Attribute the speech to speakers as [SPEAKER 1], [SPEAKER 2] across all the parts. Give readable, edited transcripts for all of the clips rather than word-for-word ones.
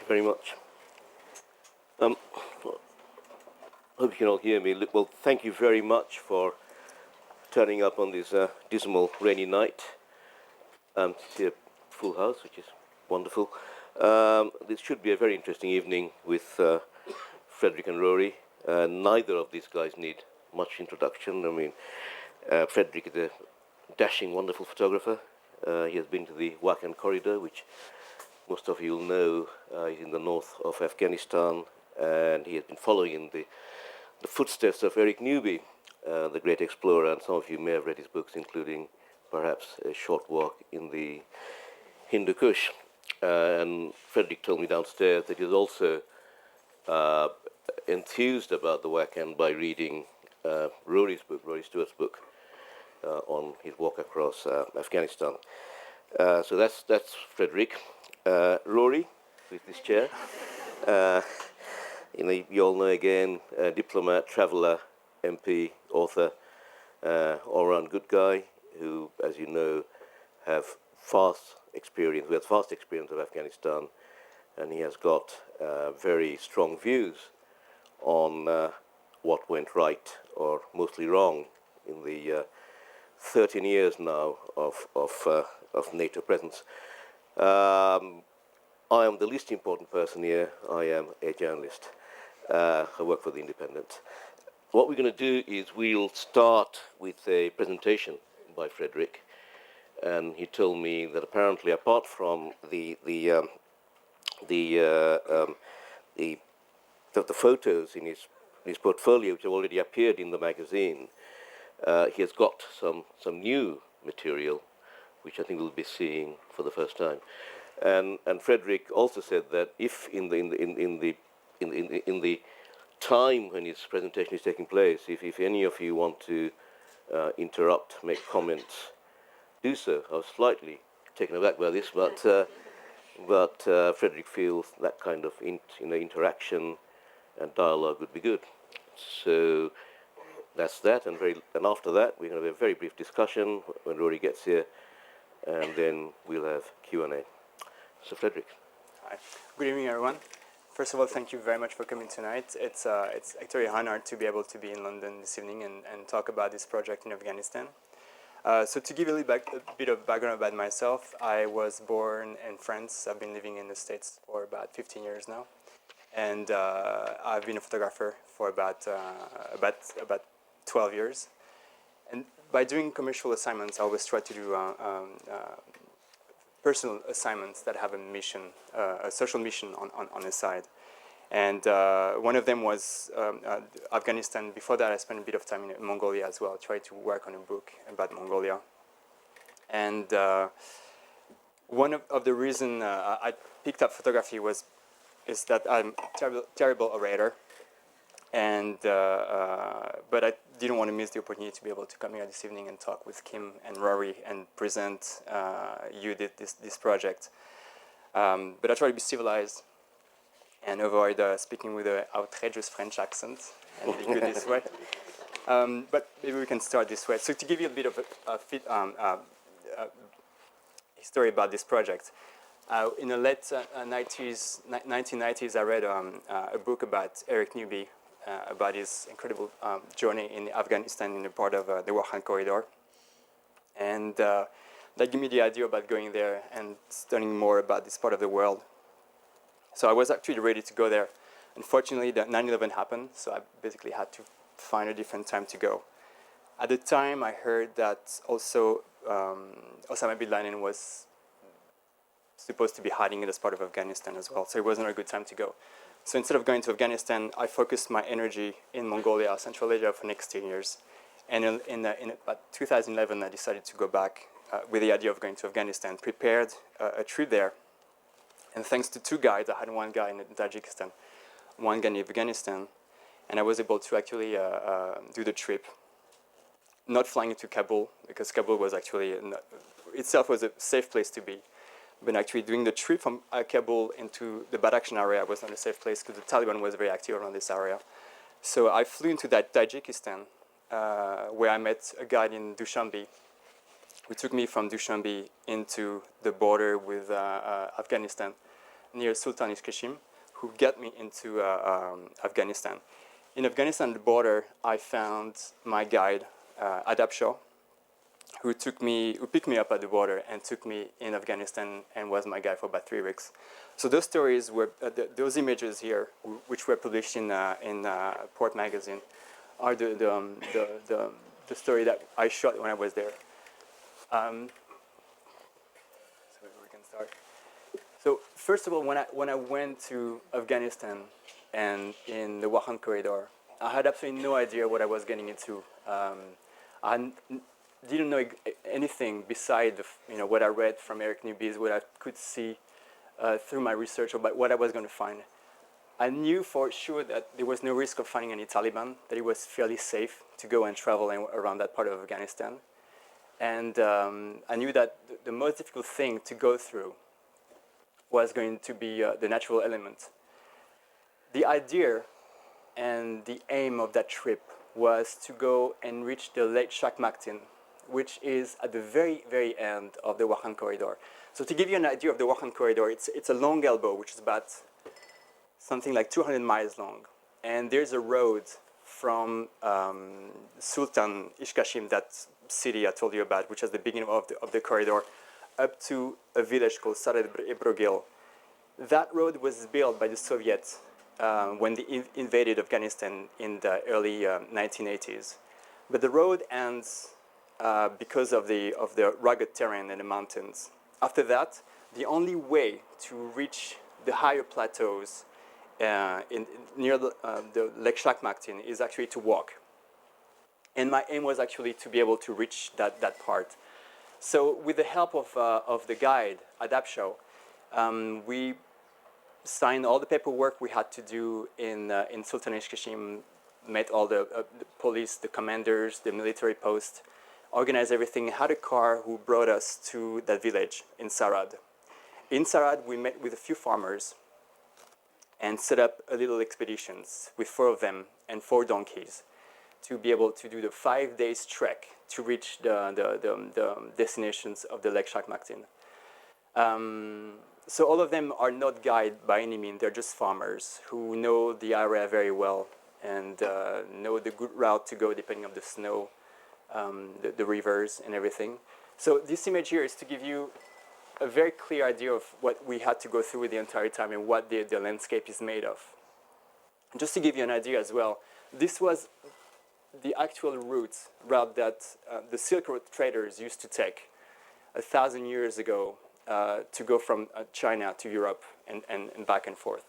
[SPEAKER 1] very much. Hope you can all hear me. Well, thank you very much for turning up on this dismal, rainy night. See a full house, which is wonderful. This should be a very interesting evening with Frederick and Rory. Neither of these guys need much introduction. I mean, Frederick is a dashing, wonderful photographer. He has been to the Wakhi corridor, which most of you will know is in the north of Afghanistan, and he has been following in the footsteps of Eric Newby, the great explorer, and some of you may have read his books, including perhaps A Short Walk in the Hindu Kush. And Frederick told me downstairs that he's also enthused about the Wakhi by reading Rory Stewart's book on his walk across Afghanistan. So that's Frederick. Rory, with this chair. You all know again, diplomat, traveller, MP, author, all-round good guy who, as you know, has vast experience of Afghanistan, and he has got very strong views on what went right or mostly wrong in the 13 years now of NATO presence. I am the least important person here. I am a journalist. I work for The Independent. What we're going to do is we'll start with a presentation by Frederick, and he told me that apparently, apart from the photos in his portfolio, which have already appeared in the magazine, he has got some new material, which I think we'll be seeing for the first time. And Frederick also said that if in the time when his presentation is taking place, if any of you want to interrupt, make comments, do so. I was slightly taken aback by this, but Frederick feels that kind of interaction and dialogue would be good. So that's that, and after that we're going to have a very brief discussion when Rory gets here, and then we'll have Q&A. So Frederick.
[SPEAKER 2] Hi. Good evening, everyone. First of all, thank you very much for coming tonight. It's actually an honor to be able to be in London this evening and talk about this project in Afghanistan. So to give you a bit of background about myself, I was born in France. I've been living in the States for about 15 years now. And I've been a photographer for about 12 years. And by doing commercial assignments, I always try to do personal assignments that have a mission, a social mission on the side. And one of them was Afghanistan. Before that, I spent a bit of time in Mongolia as well. I tried to work on a book about Mongolia. And one of the reasons I picked up photography is that I'm a terrible orator. And but I didn't want to miss the opportunity to be able to come here this evening and talk with Kim and Rory and present this project. But I try to be civilized and avoid speaking with an outrageous French accent and be good this way. But maybe we can start this way. So to give you a bit of a history about this project, in the late 1990s, I read a book about Eric Newby, about his incredible journey in Afghanistan in the part of the Wakhi corridor. And that gave me the idea about going there and studying more about this part of the world. So I was actually ready to go there. Unfortunately, the 9/11 happened, so I basically had to find a different time to go. At the time, I heard that also Osama bin Laden was supposed to be hiding in this part of Afghanistan as well, so it wasn't a good time to go. So instead of going to Afghanistan, I focused my energy in Mongolia, Central Asia, for the next 10 years. And in about 2011, I decided to go back with the idea of going to Afghanistan, prepared a trip there. And thanks to two guides, I had one guy in Tajikistan, one guy in Afghanistan, and I was able to actually do the trip, not flying into Kabul, because Kabul was actually, itself was a safe place to be. But actually doing the trip from Kabul into the Badakhshan area was not a safe place because the Taliban was very active around this area. So I flew into that Tajikistan, where I met a guide in Dushanbe, who took me from Dushanbe into the border with Afghanistan. near Sultan Ishkashim, who got me into Afghanistan. In Afghanistan, the border, I found my guide, Adab Shah, who picked me up at the border and took me in Afghanistan and was my guide for about 3 weeks. So those stories were, those images here, which were published in Port Magazine, are the story that I shot when I was there. So we can start. So first of all, when I went to Afghanistan and in the Wakhi corridor, I had absolutely no idea what I was getting into. I didn't know anything beside what I read from Eric Newby's, what I could see through my research about what I was going to find. I knew for sure that there was no risk of finding any Taliban, that it was fairly safe to go and travel around that part of Afghanistan. And I knew that the most difficult thing to go through was going to be the natural element. The idea and the aim of that trip was to go and reach the Lake Shakmaktin, which is at the very, very end of the Wakhi corridor. So to give you an idea of the Wakhi corridor, it's a long elbow, which is about something like 200 miles long. And there's a road from Sultan Ishkashim, that city I told you about, which is the beginning of the corridor, up to a village called Sarat Ibrogil. That road was built by the Soviets when they invaded Afghanistan in the early 1980s. But the road ends because of the rugged terrain and the mountains. After that, the only way to reach the higher plateaus near the Lake Shakmaktin is actually to walk. And my aim was actually to be able to reach that part. So with the help of the guide, Adab Shah, we signed all the paperwork we had to do in Sultan Ishkashim, met all the police, the commanders, the military post, organized everything, had a car who brought us to that village in Sarad. In Sarad, we met with a few farmers and set up a little expeditions with 4 of them and 4 donkeys to be able to do the 5 days trek to reach the destinations of the Lake Shakmaktin. So all of them are not guided by any means. They're just farmers who know the area very well and know the good route to go depending on the snow, the rivers and everything. So this image here is to give you a very clear idea of what we had to go through the entire time and what the landscape is made of. Just to give you an idea as well, this was the actual route that the Silk Road traders used to take 1,000 years ago to go from China to Europe and back and forth.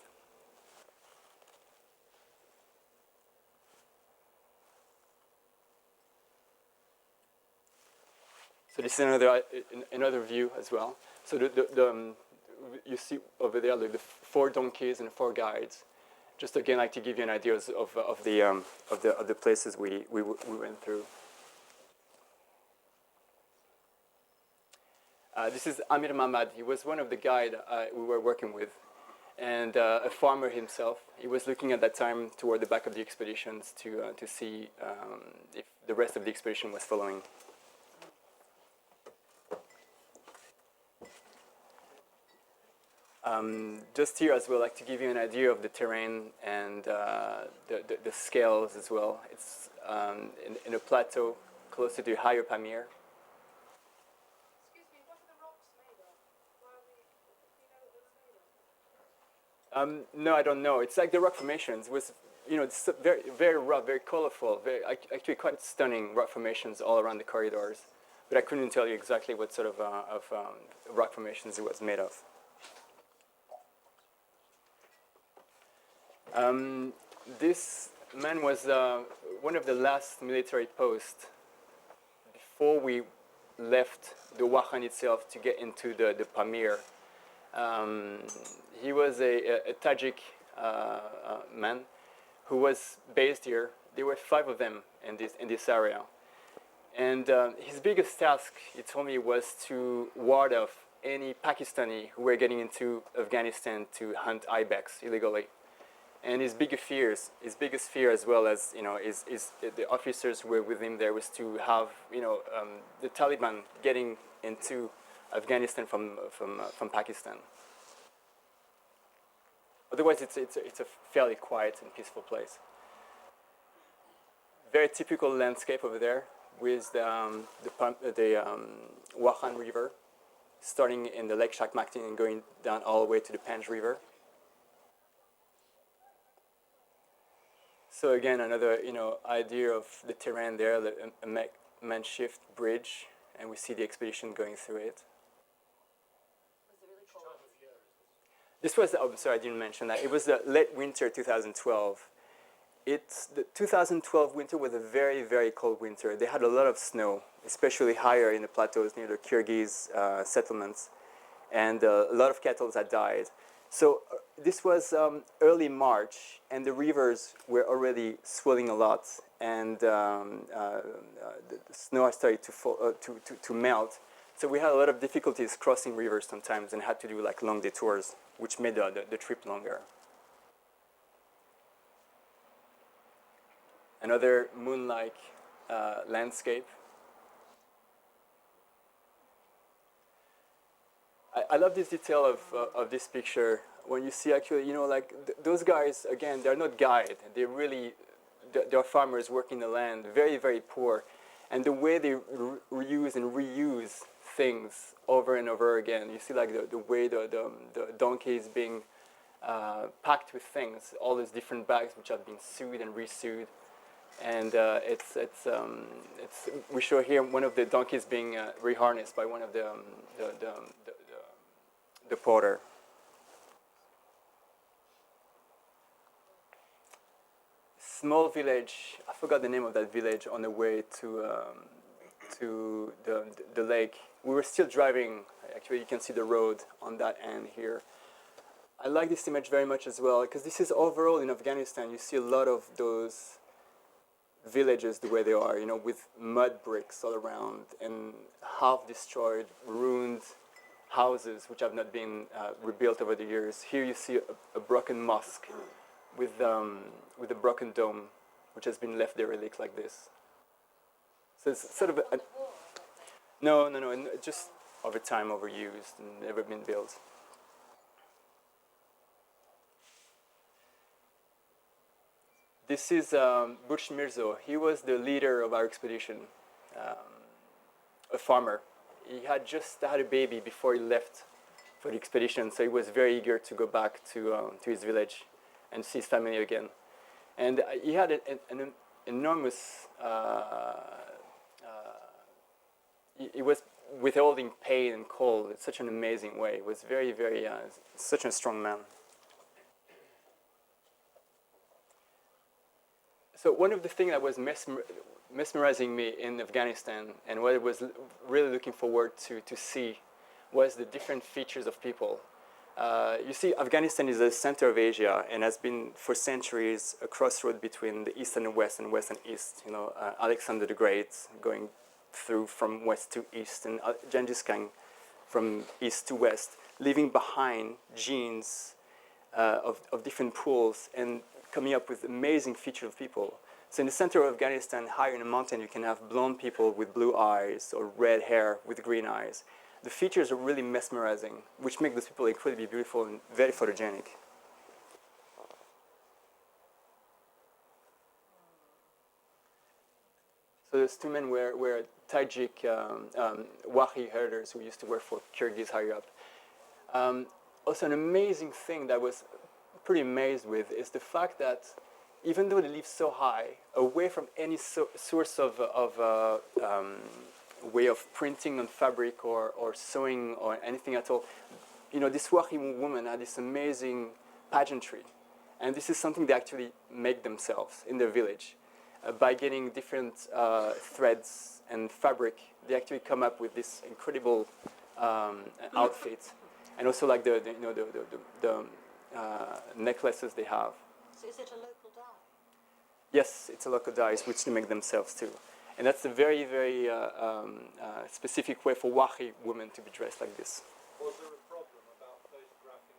[SPEAKER 2] So this is another view as well. So you see over there like the 4 donkeys and 4 guides. Just again, like to give you an idea of the places we went through. This is Amir Mahmad. He was one of the guides we were working with, and a farmer himself. He was looking at that time toward the back of the expeditions to see if the rest of the expedition was following. Just here as well, like to give you an idea of the terrain and the scales as well. It's in a plateau close to the higher Pamir.
[SPEAKER 3] Excuse me, what are the rocks made of? Do you know what it's made of?
[SPEAKER 2] No, I don't know. It's like the rock formations was, it's very, very rough, very colorful, actually quite stunning rock formations all around the corridors. But I couldn't tell you exactly what sort of rock formations it was made of. This man was one of the last military posts before we left the Wakhan itself to get into the Pamir. He was a Tajik man who was based here. There were 5 of them in this area. And his biggest task, he told me, was to ward off any Pakistani who were getting into Afghanistan to hunt ibex illegally. And his biggest fear as well as, the officers who were with him there was to have, the Taliban getting into Afghanistan from Pakistan. Otherwise, it's a fairly quiet and peaceful place. Very typical landscape over there with the Wakhan River, starting in the Lake Shakmaktin and going down all the way to the Panj River. So again, another idea of the terrain there, a makeshift bridge, and we see the expedition going through it. This was, sorry, I didn't mention that. It was the late winter 2012. The 2012 winter was a very, very cold winter. They had a lot of snow, especially higher in the plateaus near the Kyrgyz settlements, and a lot of cattle had died. So this was early March, and the rivers were already swelling a lot, and the snow had started to fall, to melt. So we had a lot of difficulties crossing rivers sometimes, and had to do like long detours, which made the trip longer. Another moon-like landscape. I love this detail of this picture. When you see actually, like those guys, again, they're not guide. They're farmers working the land, very, very poor. And the way they reuse and reuse things over and over again. You see like the way the donkey is being packed with things, all these different bags which have been sewed and resewed. And we show here one of the donkeys being reharnessed by one of the porter. Small village. I forgot the name of that village on the way to the lake. We were still driving. Actually, you can see the road on that end here. I like this image very much as well because this is overall in Afghanistan. You see a lot of those villages the way they are, with mud bricks all around and half destroyed, ruined houses which have not been rebuilt over the years. Here you see a broken mosque with a broken dome, which has been left derelict like this. So it's sort of no, just over time, overused and never been built. This is Burç Mirzo. He was the leader of our expedition, a farmer. He had just had a baby before he left for the expedition, so he was very eager to go back to his village and see his family again. And he had an enormous, he was withholding pain and cold in such an amazing way. He was very, very, such a strong man. So one of the things that was mesmerizing me in Afghanistan and what I was really looking forward to see was the different features of people. You see, Afghanistan is the center of Asia and has been for centuries a crossroad between the East and the West and West and East. Alexander the Great going through from West to East, and Genghis Khan from East to West, leaving behind genes of different pools and coming up with amazing features of people. So in the center of Afghanistan, higher in a mountain, you can have blonde people with blue eyes or red hair with green eyes. The features are really mesmerizing, which make those people incredibly beautiful and very photogenic. So those two men were Tajik Wakhi herders who used to work for Kyrgyz higher up. Also an amazing thing that I was pretty amazed with is the fact that even though they live so high, away from any source of way of printing on fabric or sewing or anything at all, this Wakhi woman had this amazing pageantry. And this is something they actually make themselves in their village. By getting different threads and fabric, they actually come up with this incredible outfit. And also like the necklaces they have.
[SPEAKER 3] So is it a local dye?
[SPEAKER 2] Yes, it's a local dye, which they make themselves too. And that's a very, very specific way for Wakhi women to be dressed like this.
[SPEAKER 4] Was there a problem about photographing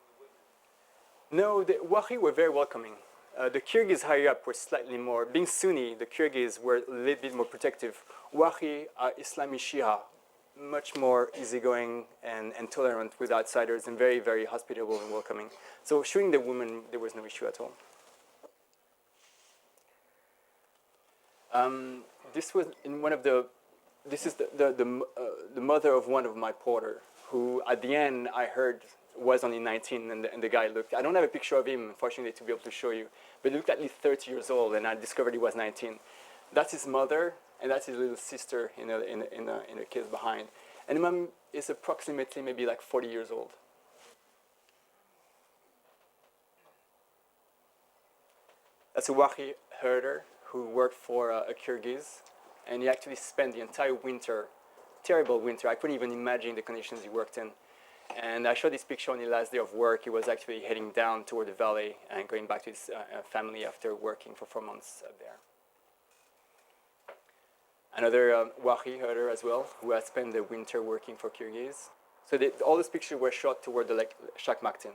[SPEAKER 4] the women?
[SPEAKER 2] No, the Wakhi were very welcoming. The Kyrgyz higher up were slightly more, being Sunni, the Kyrgyz were a little bit more protective. Wakhi are Islami Shia, much more easygoing and tolerant with outsiders and very, very hospitable and welcoming. So shooting the woman, there was no issue at all. This was in one of the, this is the mother of one of my porter, who at the end I heard was only 19, and the guy looked, I don't have a picture of him, unfortunately, to be able to show you, but he looked at least 30 years old, and I discovered he was 19. That's his mother, and that's his little sister in a case behind. And the mom is approximately maybe like 40 years old. That's a Wakhi herder who worked for a Kyrgyz, and he actually spent the entire winter, terrible winter. I couldn't even imagine the conditions he worked in. And I showed this picture on the last day of work. He was actually heading down toward the valley and going back to his family after working for 4 months up there. Another Wakhi herder as well, who had spent the winter working for Kyrgyz. So all those pictures were shot toward the Lake Shakmaktin.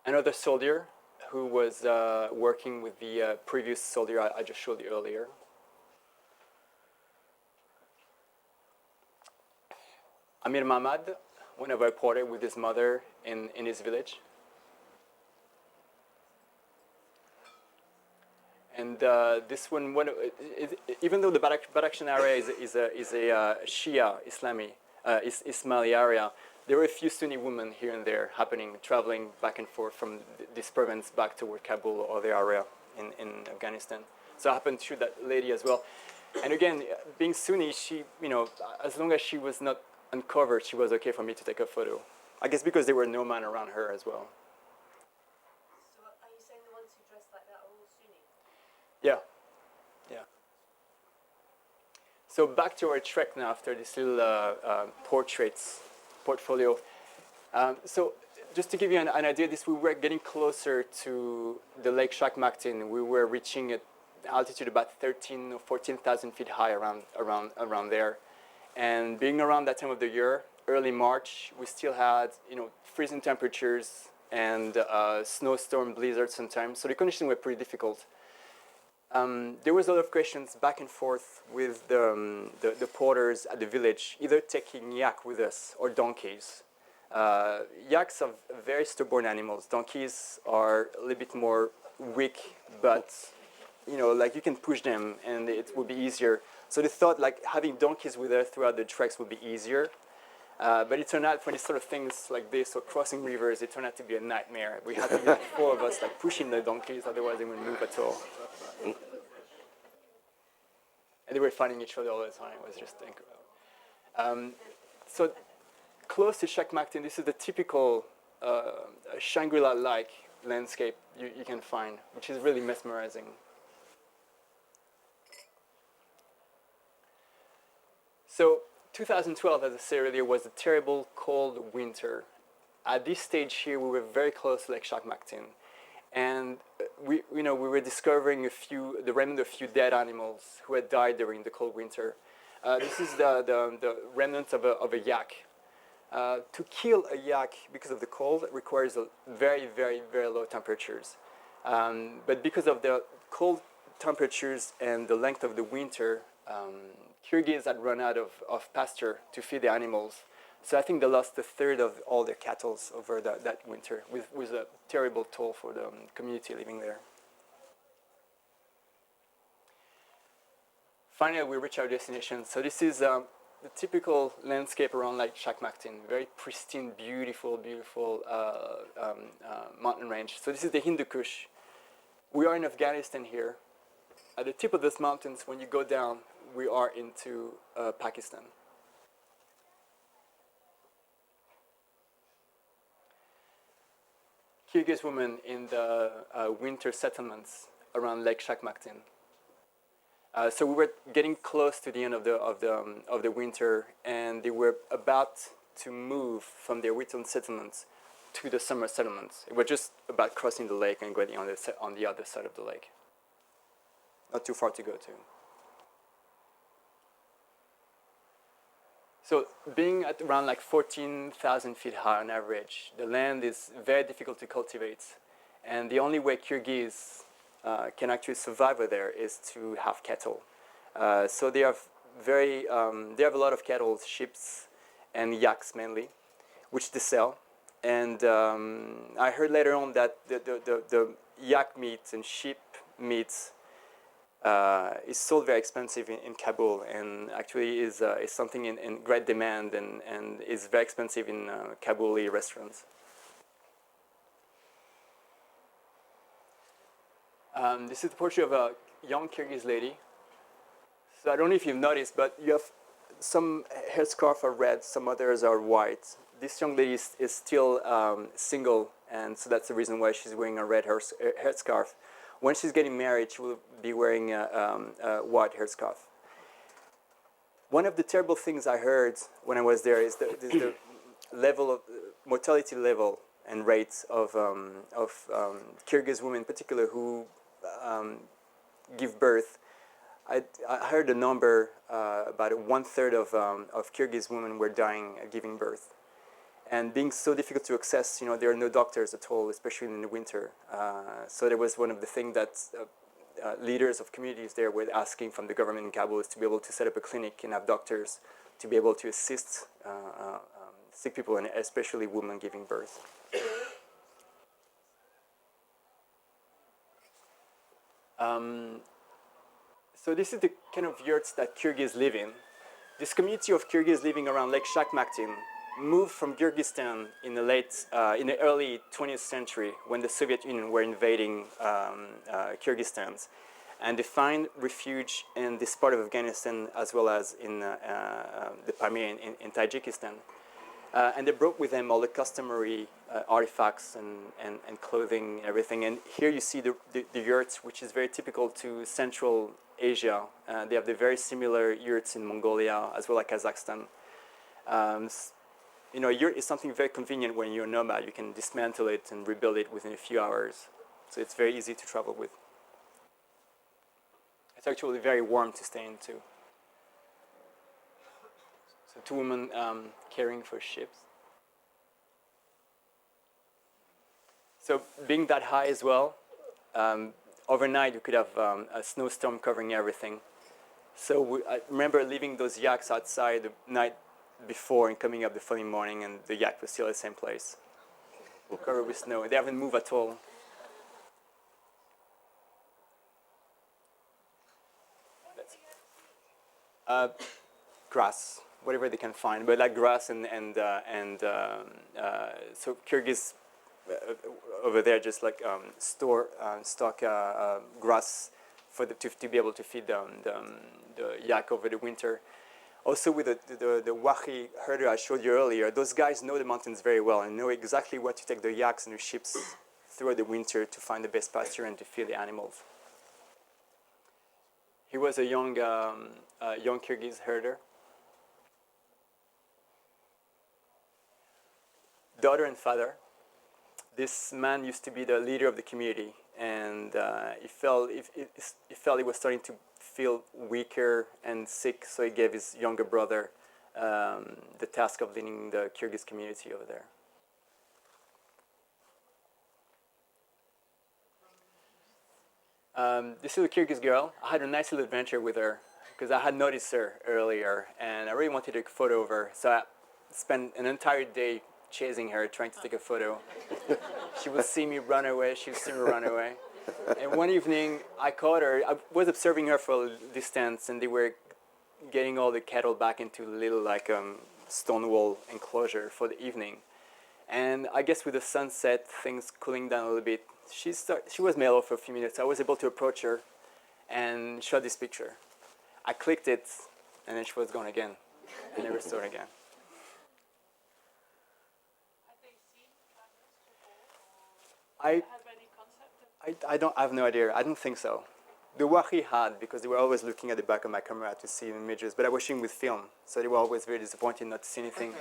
[SPEAKER 2] Another soldier who was working with the previous soldier I just showed you earlier. Amir Mahmad, one of our porters with his mother in his village. And this one, even though the Badakhshan area is a Shia Ismaili area, there were a few Sunni women here and there traveling back and forth from this province back toward Kabul or the area in Afghanistan. So I happened to shoot that lady as well. And again, being Sunni, she, as long as she was not uncovered, she was okay for me to take a photo. I guess because there were no men around her as well.
[SPEAKER 3] So are you saying the ones who dress like that are all Sunni?
[SPEAKER 2] Yeah. So back to our trek now after this little portfolio. So just to give you an idea, we were getting closer to the Lake Shakmaktin. We were reaching at altitude about 13 or 14,000 feet high around there. And being around that time of the year, early March, we still had freezing temperatures and snowstorm blizzards sometimes. So the conditions were pretty difficult. There was a lot of questions back and forth with the porters at the village, either taking yak with us or donkeys. Yaks are very stubborn animals. Donkeys are a little bit more weak, but like you can push them and it will be easier. So they thought like having donkeys with us throughout the treks would be easier. But it turned out for these sort of things like this, or crossing rivers, it turned out to be a nightmare. We had to be like 4 of us like pushing the donkeys, otherwise they wouldn't move at all. And they were fighting each other all the time. It was just incredible. So close to Shakmaktin, this is the typical Shangri-La-like landscape you can find, which is really mesmerizing. So 2012, as I said earlier, was a terrible cold winter. At this stage here, we were very close to Lake Shakmaktin. And we were discovering the remnant of a few dead animals who had died during the cold winter. This is the remnant of a yak. To kill a yak because of the cold requires very, very, very low temperatures. But because of the cold temperatures and the length of the winter, Kyrgyz had run out of pasture to feed the animals. So I think they lost a third of all their cattle over that winter, with a terrible toll for the community living there. Finally, we reach our destination. So this is the typical landscape around Lake Shakmaktin, very pristine, beautiful mountain range. So this is the Hindu Kush. We are in Afghanistan here. At the tip of those mountains, when you go down, we are into Pakistan. Kyrgyz women in the winter settlements around Lake Shakmaktin. So we were getting close to the end of the winter, and they were about to move from their winter settlements to the summer settlements. It was just about crossing the lake and going on the other side of the lake. Not too far to go to. So being at around like 14,000 feet high on average, the land is very difficult to cultivate. And the only way Kyrgyz can actually survive there is to have cattle. So they have they have a lot of cattle, sheep, and yaks mainly, which they sell. And I heard later on that the yak meat and sheep meat is sold very expensive in Kabul, and actually is something in great demand and is very expensive in Kabuli restaurants. This is the portrait of a young Kyrgyz lady. So I don't know if you've noticed, but you have some headscarf are red, some others are white. This young lady is still single, and so that's the reason why she's wearing a red headscarf. When she's getting married, she will be wearing a white headscarf. One of the terrible things I heard when I was there is the level of mortality level and rates of Kyrgyz women in particular who give birth. I heard a number about 1/3 of Kyrgyz women were dying giving birth. And being so difficult to access, there are no doctors at all, especially in the winter. So that was one of the things that leaders of communities there were asking from the government in Kabul is to be able to set up a clinic and have doctors to be able to assist sick people, and especially women giving birth. So this is the kind of yurts that Kyrgyz live in. This community of Kyrgyz living around Lake Shakhmaktin moved from Kyrgyzstan in the early 20th century when the Soviet Union were invading Kyrgyzstan, and they find refuge in this part of Afghanistan as well as in the Pamir in Tajikistan. And they brought with them all the customary artifacts and clothing and everything. And here you see the yurts, which is very typical to Central Asia. They have the very similar yurts in Mongolia as well as Kazakhstan. A yurt is something very convenient when you're a nomad. You can dismantle it and rebuild it within a few hours. So it's very easy to travel with. It's actually very warm to stay in too. So two women caring for ships. So being that high as well, overnight you could have a snowstorm covering everything. So I remember leaving those yaks outside the night before and coming up the following morning, and the yak was still at the same place, covered with snow. They haven't moved at all. Grass, whatever they can find, but like grass and so Kyrgyz over there just like stock grass for to be able to feed the yak over the winter. Also with the Wakhi herder I showed you earlier, those guys know the mountains very well and know exactly what to take the yaks and the sheep throughout the winter to find the best pasture and to feed the animals. He was a young Kyrgyz herder. Daughter and father. This man used to be the leader of the community, and he felt he was starting to feel weaker and sick, so he gave his younger brother the task of leading the Kyrgyz community over there. This is a Kyrgyz girl. I had a nice little adventure with her because I had noticed her earlier, and I really wanted to take a photo of her. So I spent an entire day chasing her, trying to take a photo. She would see me run away. She would see me run away. And one evening, I caught her. I was observing her for a distance, and they were getting all the cattle back into a little stone wall enclosure for the evening. And I guess with the sunset, things cooling down a little bit, she was mellow for a few minutes. I was able to approach her and shot this picture. I clicked it, and then she was gone again. I never saw her again. I have no idea. I don't think so. The Wakhi had, because they were always looking at the back of my camera to see images, but I was shooting with film, so they were always very disappointed not to see anything.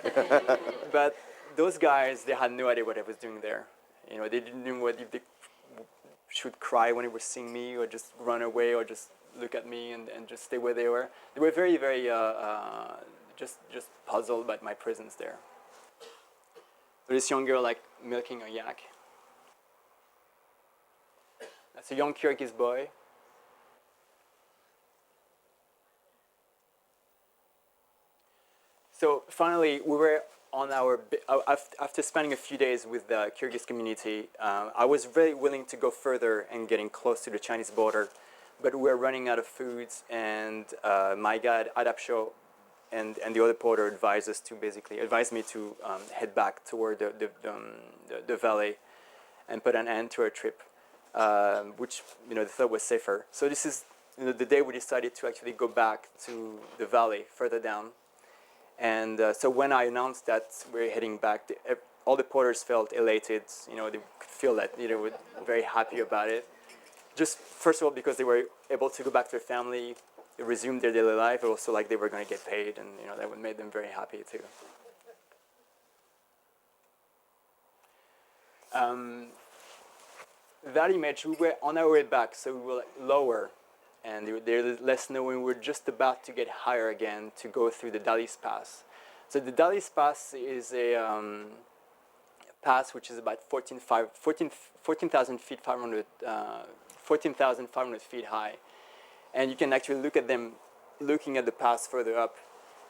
[SPEAKER 2] But those guys, they had no idea what I was doing there. They didn't know if they should cry when they were seeing me, or just run away, or just look at me and just stay where they were. They were very, very just puzzled by my presence there. So this young girl milking a yak. That's a young Kyrgyz boy. finally, we were on our, after spending a few days with the Kyrgyz community, I was very willing to go further and getting close to the Chinese border, but we were running out of food, and my guide, Adapsho, and the other porter advised me to head back toward the valley and put an end to our trip, which they thought was safer. So this is the day we decided to actually go back to the valley further down. And so when I announced that we're heading back, all the porters felt elated. They could feel that they were very happy about it. Just first of all because they were able to go back to their family, resume their daily life, but also like they were going to get paid, and that would make them very happy too. That image, we were on our way back, so we were lower, and there's less snow, and we were just about to get higher again to go through the Dalis Pass. So the Dalis Pass is a pass which is about 14,500 feet high, and you can actually look at them looking at the pass further up.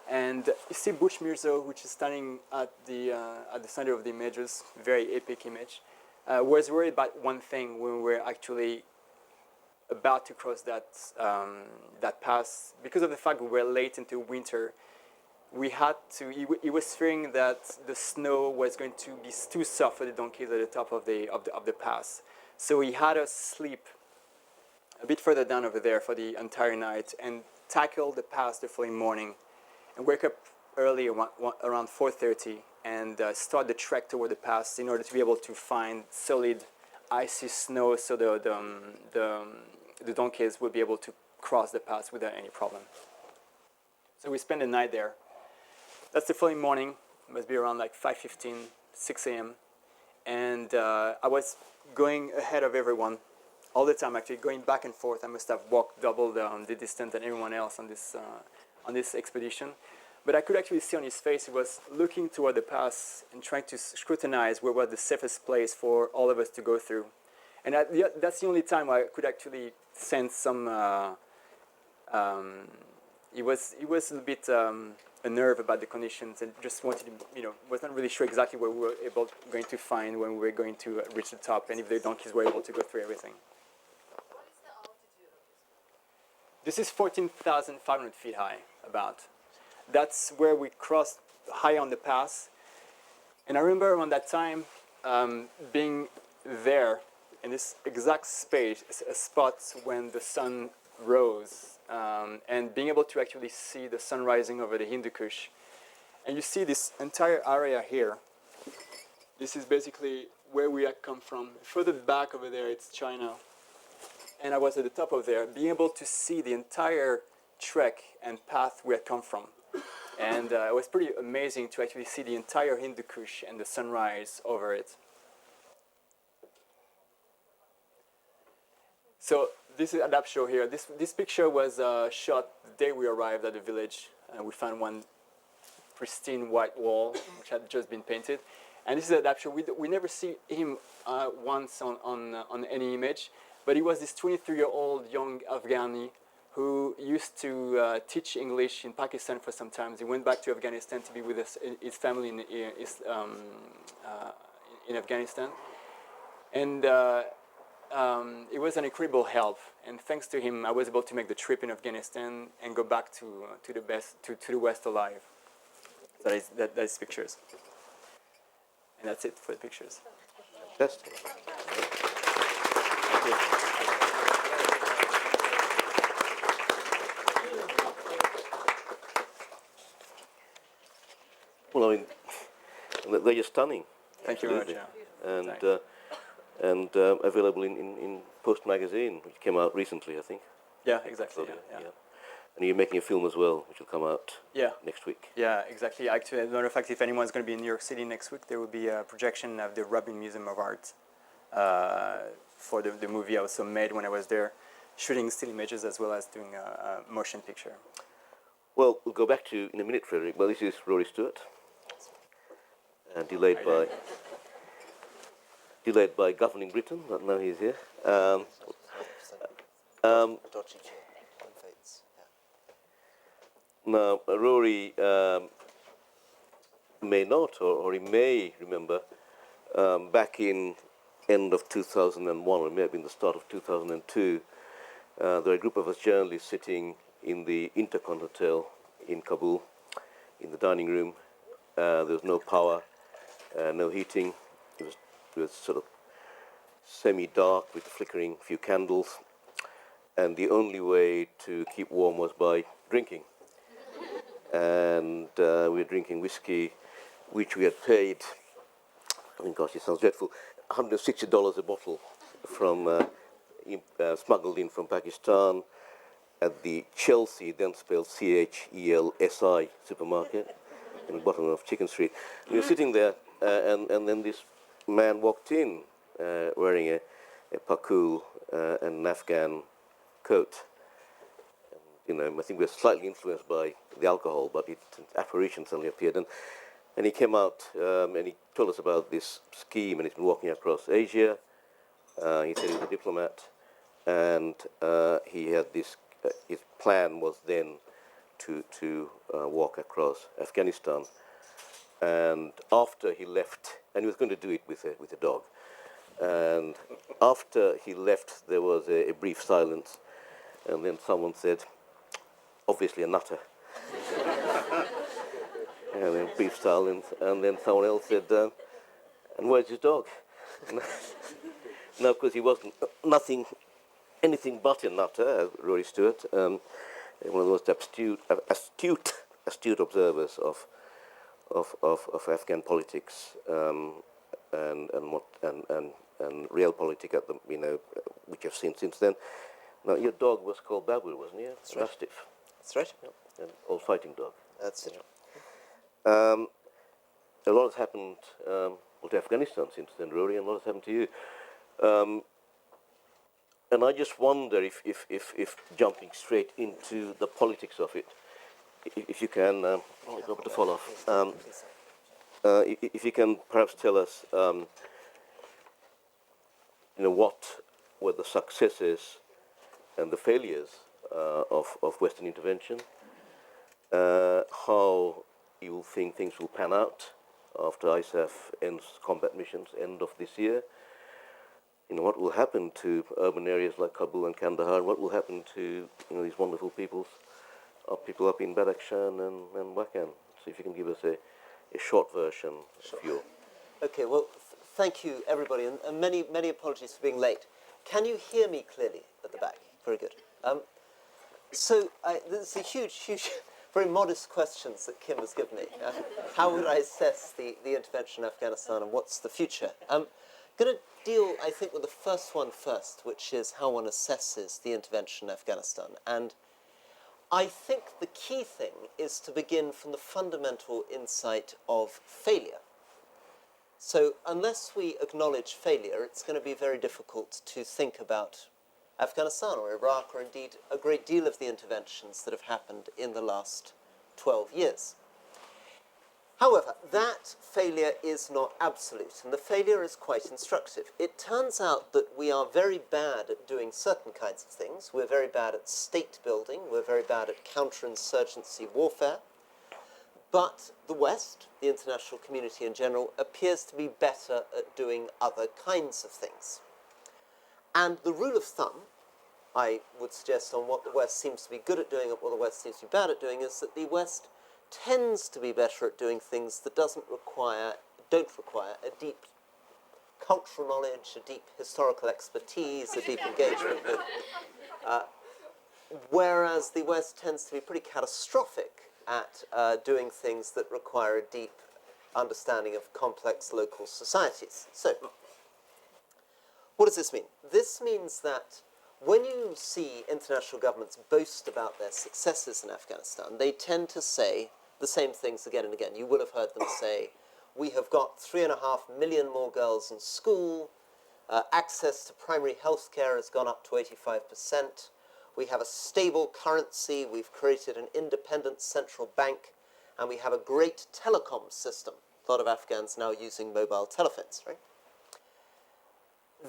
[SPEAKER 2] And you see Bush Mirzo, which is standing at the center of the images, very epic image, was worried about one thing when we were actually about to cross that pass. Because of the fact we were late into winter, we had to, he was fearing that the snow was going to be too soft for the donkeys at the top of the pass. So he had us sleep a bit further down over there for the entire night and tackle the pass the following morning and wake up early around 4:30 and start the trek toward the pass in order to be able to find solid icy snow so the donkeys would be able to cross the pass without any problem. So we spent the night there. That's the following morning. It must be around like 5:15, 6 a.m. And I was going ahead of everyone all the time, actually going back and forth. I must have walked double the distance than everyone else on this expedition. But I could actually see on his face he was looking toward the pass and trying to scrutinize where was the safest place for all of us to go through. And that's the only time I could actually sense some. He was a little bit unnerved about the conditions and just wanted to, was not really sure exactly what we were going to find when we were going to reach the top, and if the donkeys were able to go through everything.
[SPEAKER 3] What is the altitude of
[SPEAKER 2] This is 14,500 feet high, about. That's where we crossed high on the pass. And I remember around that time being there in this exact space, a spot when the sun rose, and being able to actually see the sun rising over the Hindu Kush. And you see this entire area here. This is basically where we had come from. Further back over there, it's China. And I was at the top of there, being able to see the entire trek and path we had come from. And it was pretty amazing to actually see the entire Hindu Kush and the sunrise over it. So this is Adapsho here. This picture was shot the day we arrived at the village. We found one pristine white wall which had just been painted. And this is Adapsho. We never see him once on any image, but he was this 23-year-old young Afghani who used to teach English in Pakistan for some time. He went back to Afghanistan to be with his family in Afghanistan. And it was an incredible help. And thanks to him, I was able to make the trip in Afghanistan and go back to the West alive. So that is pictures. And that's it for the pictures.
[SPEAKER 1] Fantastic.
[SPEAKER 2] Thank you.
[SPEAKER 1] Well, I mean, they're just stunning.
[SPEAKER 2] Thank you very much.
[SPEAKER 1] Absolutely.
[SPEAKER 2] Yeah.
[SPEAKER 1] And available in Post magazine, which came out recently, I think.
[SPEAKER 2] Yeah, exactly. Yeah.
[SPEAKER 1] And you're making a film as well, which will come out next week.
[SPEAKER 2] Yeah, exactly. Actually, as a matter of fact, if anyone's going to be in New York City next week, there will be a projection of the Rubin Museum of Art for the movie I also made when I was there, shooting still images as well as doing a motion picture.
[SPEAKER 1] Well, we'll go back to in a minute, Frederick. Well, this is Rory Stewart, delayed by governing Britain, but now he's here. Now, Rory may not, or he may remember, back in end of 2001, or it may have been the start of 2002, there were a group of us journalists sitting in the Intercon Hotel in Kabul, in the dining room. There was no power, no heating. It was sort of semi-dark with flickering few candles, and the only way to keep warm was by drinking. And we were drinking whiskey, which we had paid, I mean, gosh, it sounds dreadful, $160 a bottle from smuggled in from Pakistan at the Chelsea, then spelled Chelsi supermarket in the bottom of Chicken Street. We were sitting there, and then this man walked in wearing a pakul and an Afghan coat. And, you know, I think we were slightly influenced by the alcohol, but an apparition suddenly appeared. And he came out and he told us about this scheme, and he's been walking across Asia. He said he was a diplomat, and he had this, his plan was then to walk across Afghanistan. And after he left, and he was going to do it with a dog, and after he left, there was a brief silence, and then someone said, obviously a nutter. And then brief silence, and then someone else said, and where's his dog? Now, of course, he wasn't anything but a nutter, Rory Stewart, one of the most astute observers of Afghan politics and real politics at the, you know, which I've seen since then. Now, your dog was called Babu, wasn't he?
[SPEAKER 5] That's
[SPEAKER 1] a
[SPEAKER 5] right.
[SPEAKER 1] Mastiff.
[SPEAKER 5] That's right.
[SPEAKER 1] An old fighting dog.
[SPEAKER 5] That's it.
[SPEAKER 1] A lot has happened to Afghanistan since then, Rory, and a lot has happened to you. And I just wonder if jumping straight into the politics of it, if you can, I'll go to follow off. If you can perhaps tell us, you know, what were the successes and the failures of Western intervention, how you think things will pan out after ISAF ends combat missions end of this year. You know, what will happen to urban areas like Kabul and Kandahar, and what will happen to, you know, these wonderful people up in Badakhshan and Wakhan. So if you can give us a short version of your...
[SPEAKER 5] Okay, well, thank you, everybody, and many apologies for being late. Can you hear me clearly at the back? Very good. So there's a huge, very modest questions that Kim has given me. How would I assess the intervention in Afghanistan, and what's the future? I'm going to deal, I think, with the first one first, which is how one assesses the intervention in Afghanistan. And I think the key thing is to begin from the fundamental insight of failure. So unless we acknowledge failure, it's going to be very difficult to think about Afghanistan or Iraq, or indeed a great deal of the interventions that have happened in the last 12 years. However, that failure is not absolute, and the failure is quite instructive. It turns out that we are very bad at doing certain kinds of things. We're very bad at state building. We're very bad at counterinsurgency warfare. But the West, the international community in general, appears to be better at doing other kinds of things. And the rule of thumb, I would suggest, on what the West seems to be good at doing and what the West seems to be bad at doing, is that the West tends to be better at doing things that don't require a deep cultural knowledge, a deep historical expertise, a deep engagement with. Whereas the West tends to be pretty catastrophic at doing things that require a deep understanding of complex local societies. So, what does this mean? This means that when you see international governments boast about their successes in Afghanistan, they tend to say the same things again and again. You will have heard them say, we have got 3.5 million more girls in school, access to primary health care has gone up to 85%, we have a stable currency, we've created an independent central bank, and we have a great telecom system. A lot of Afghans now using mobile telephones, right?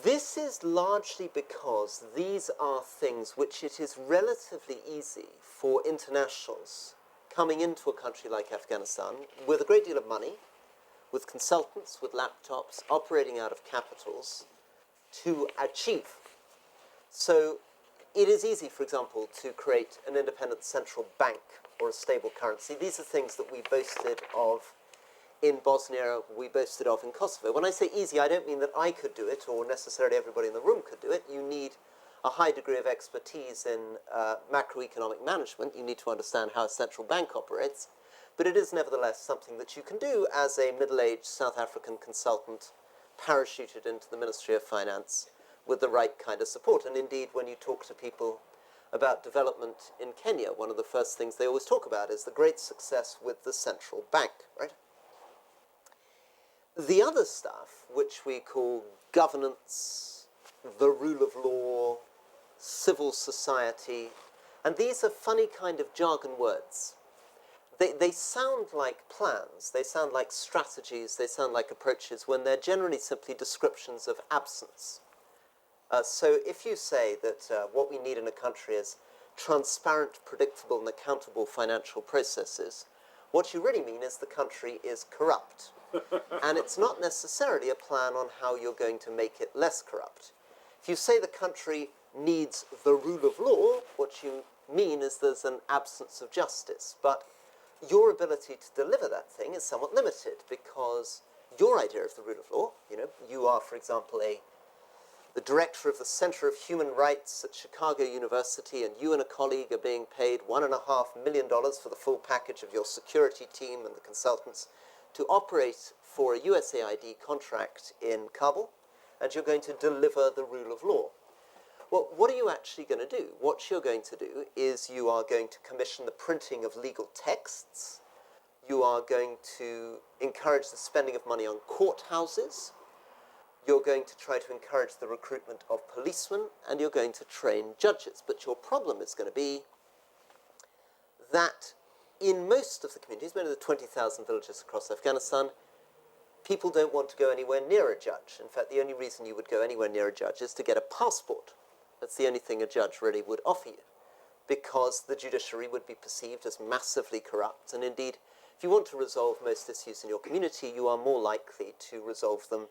[SPEAKER 5] This is largely because these are things which it is relatively easy for internationals coming into a country like Afghanistan with a great deal of money, with consultants, with laptops, operating out of capitals to achieve. So it is easy, for example, to create an independent central bank or a stable currency. These are things that we boasted of in Bosnia, we boasted of in Kosovo. When I say easy, I don't mean that I could do it or necessarily everybody in the room could do it. You need a high degree of expertise in macroeconomic management. You need to understand how a central bank operates. But it is nevertheless something that you can do as a middle-aged South African consultant parachuted into the Ministry of Finance with the right kind of support. And indeed, when you talk to people about development in Kenya, one of the first things they always talk about is the great success with the central bank, right? The other stuff, which we call governance, the rule of law, civil society, and these are funny kind of jargon words. They sound like plans, they sound like strategies, they sound like approaches when they're generally simply descriptions of absence. So if you say that what we need in a country is transparent, predictable, and accountable financial processes, what you really mean is the country is corrupt. And it's not necessarily a plan on how you're going to make it less corrupt. If you say the country needs the rule of law, what you mean is there's an absence of justice. But your ability to deliver that thing is somewhat limited because your idea of the rule of law, you are, for example, the director of the Center of Human Rights at Chicago University, and you and a colleague are being paid $1.5 million for the full package of your security team and the consultants to operate for a USAID contract in Kabul, and you're going to deliver the rule of law. Well, what are you actually going to do? What you're going to do is you are going to commission the printing of legal texts. You are going to encourage the spending of money on courthouses. You're going to try to encourage the recruitment of policemen, and you're going to train judges. But your problem is going to be that in most of the communities, many of the 20,000 villages across Afghanistan, people don't want to go anywhere near a judge. In fact, the only reason you would go anywhere near a judge is to get a passport. That's the only thing a judge really would offer you, because the judiciary would be perceived as massively corrupt. And indeed, if you want to resolve most issues in your community, you are more likely to resolve them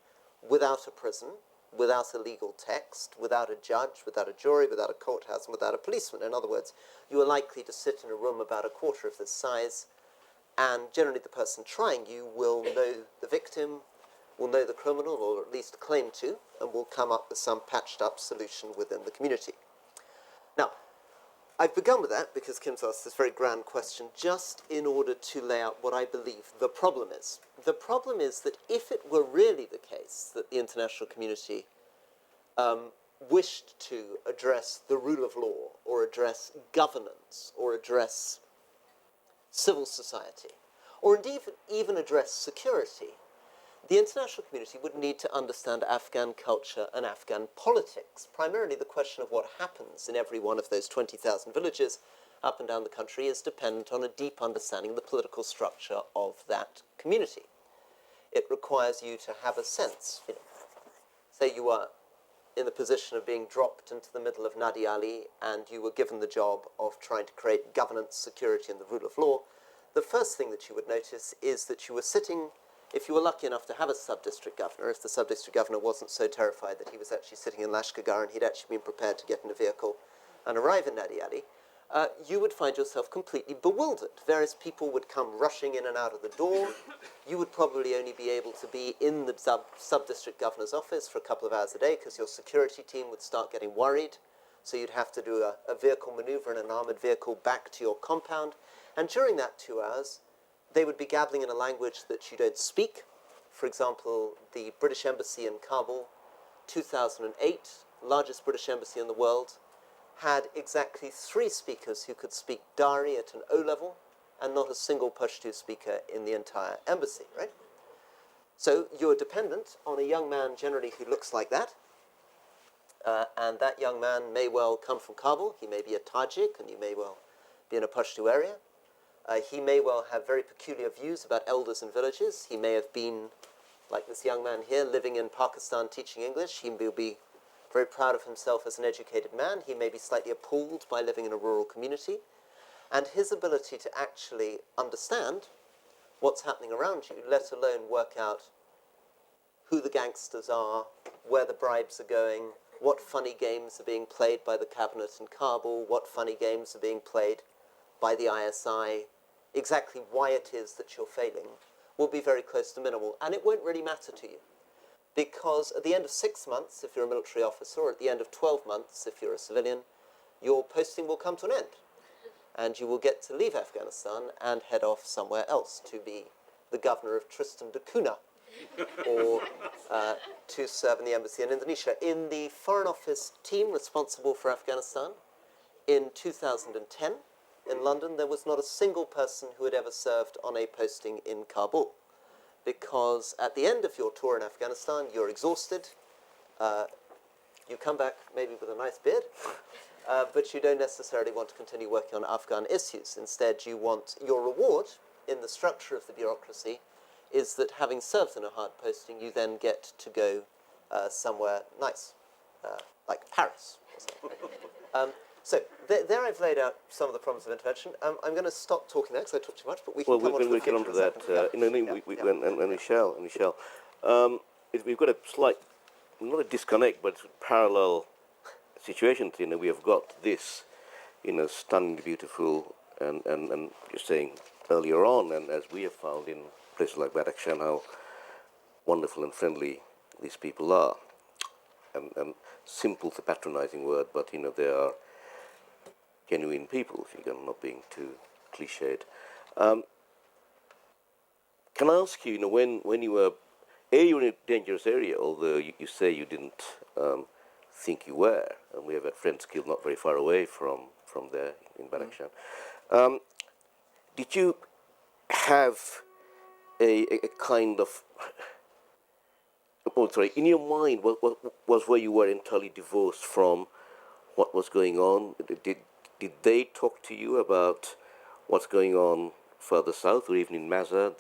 [SPEAKER 5] without a prison, without a legal text, without a judge, without a jury, without a courthouse, and without a policeman. In other words, you are likely to sit in a room about a quarter of this size, and generally the person trying you will know the victim, will know the criminal, or at least claim to, and will come up with some patched up solution within the community. Now, I've begun with that because Kim's asked this very grand question just in order to lay out what I believe the problem is. The problem is that if it were really the case that the international community wished to address the rule of law, or address governance, or address civil society, or indeed even address security, the international community would need to understand Afghan culture and Afghan politics. Primarily the question of what happens in every one of those 20,000 villages up and down the country is dependent on a deep understanding of the political structure of that community. It requires you to have a sense. Say you are in the position of being dropped into the middle of Nadi Ali and you were given the job of trying to create governance, security, and the rule of law. The first thing that you would notice is that you were sitting, if you were lucky enough to have a sub-district governor, if the sub-district governor wasn't so terrified that he was actually sitting in Lashkargah and he'd actually been prepared to get in a vehicle and arrive in Nadi Ali, you would find yourself completely bewildered. Various people would come rushing in and out of the door. You would probably only be able to be in the sub-district governor's office for a couple of hours a day because your security team would start getting worried. So you'd have to do a vehicle maneuver in an armoured vehicle back to your compound. And during that 2 hours, they would be gabbling in a language that you don't speak. For example, the British Embassy in Kabul, 2008, largest British embassy in the world, had exactly 3 speakers who could speak Dari at an O-level, and not a single Pashto speaker in the entire embassy, right? So you're dependent on a young man generally who looks like that, and that young man may well come from Kabul. He may be a Tajik, and he may well be in a Pashto area. He may well have very peculiar views about elders and villages. He may have been, like this young man here, living in Pakistan teaching English. He will be very proud of himself as an educated man. He may be slightly appalled by living in a rural community. and his ability to actually understand what's happening around you, let alone work out who the gangsters are, where the bribes are going, what funny games are being played by the cabinet in Kabul, what funny games are being played by the ISI, exactly why it is that you're failing, will be very close to minimal. And it won't really matter to you. Because at the end of 6 months, if you're a military officer, or at the end of 12 months, if you're a civilian, your posting will come to an end. And you will get to leave Afghanistan and head off somewhere else to be the governor of Tristan da Cunha, or to serve in the embassy in Indonesia. In the Foreign Office team responsible for Afghanistan, in 2010, in London, there was not a single person who had ever served on a posting in Kabul. Because at the end of your tour in Afghanistan, you're exhausted, you come back maybe with a nice beard, but you don't necessarily want to continue working on Afghan issues. Instead, you want your reward in the structure of the bureaucracy is that having served in a hard posting, you then get to go somewhere nice, like Paris or something. So there I've laid out some of the problems of intervention. I'm going to stop talking now because I talk too much, but we can come on to the
[SPEAKER 1] we get
[SPEAKER 5] future
[SPEAKER 1] onto
[SPEAKER 5] in a
[SPEAKER 1] that.
[SPEAKER 5] second.
[SPEAKER 1] And we shall. We've got a slight, not a disconnect, but parallel situations. We have got this, stunningly beautiful, and you're saying earlier on, and as we have found in places like Badakhshan, how wonderful and friendly these people are. And simple is a patronizing word, but they are genuine people, if you're not being too cliched. Can I ask you, when you were, you were in a dangerous area, although you say you didn't think you were, and we have had friends killed not very far away from there in Badakhshan. Did you have a kind of, in your mind, what was where you were entirely divorced from what was going on? Did they talk to you about what's going on further south, or even in Mazar,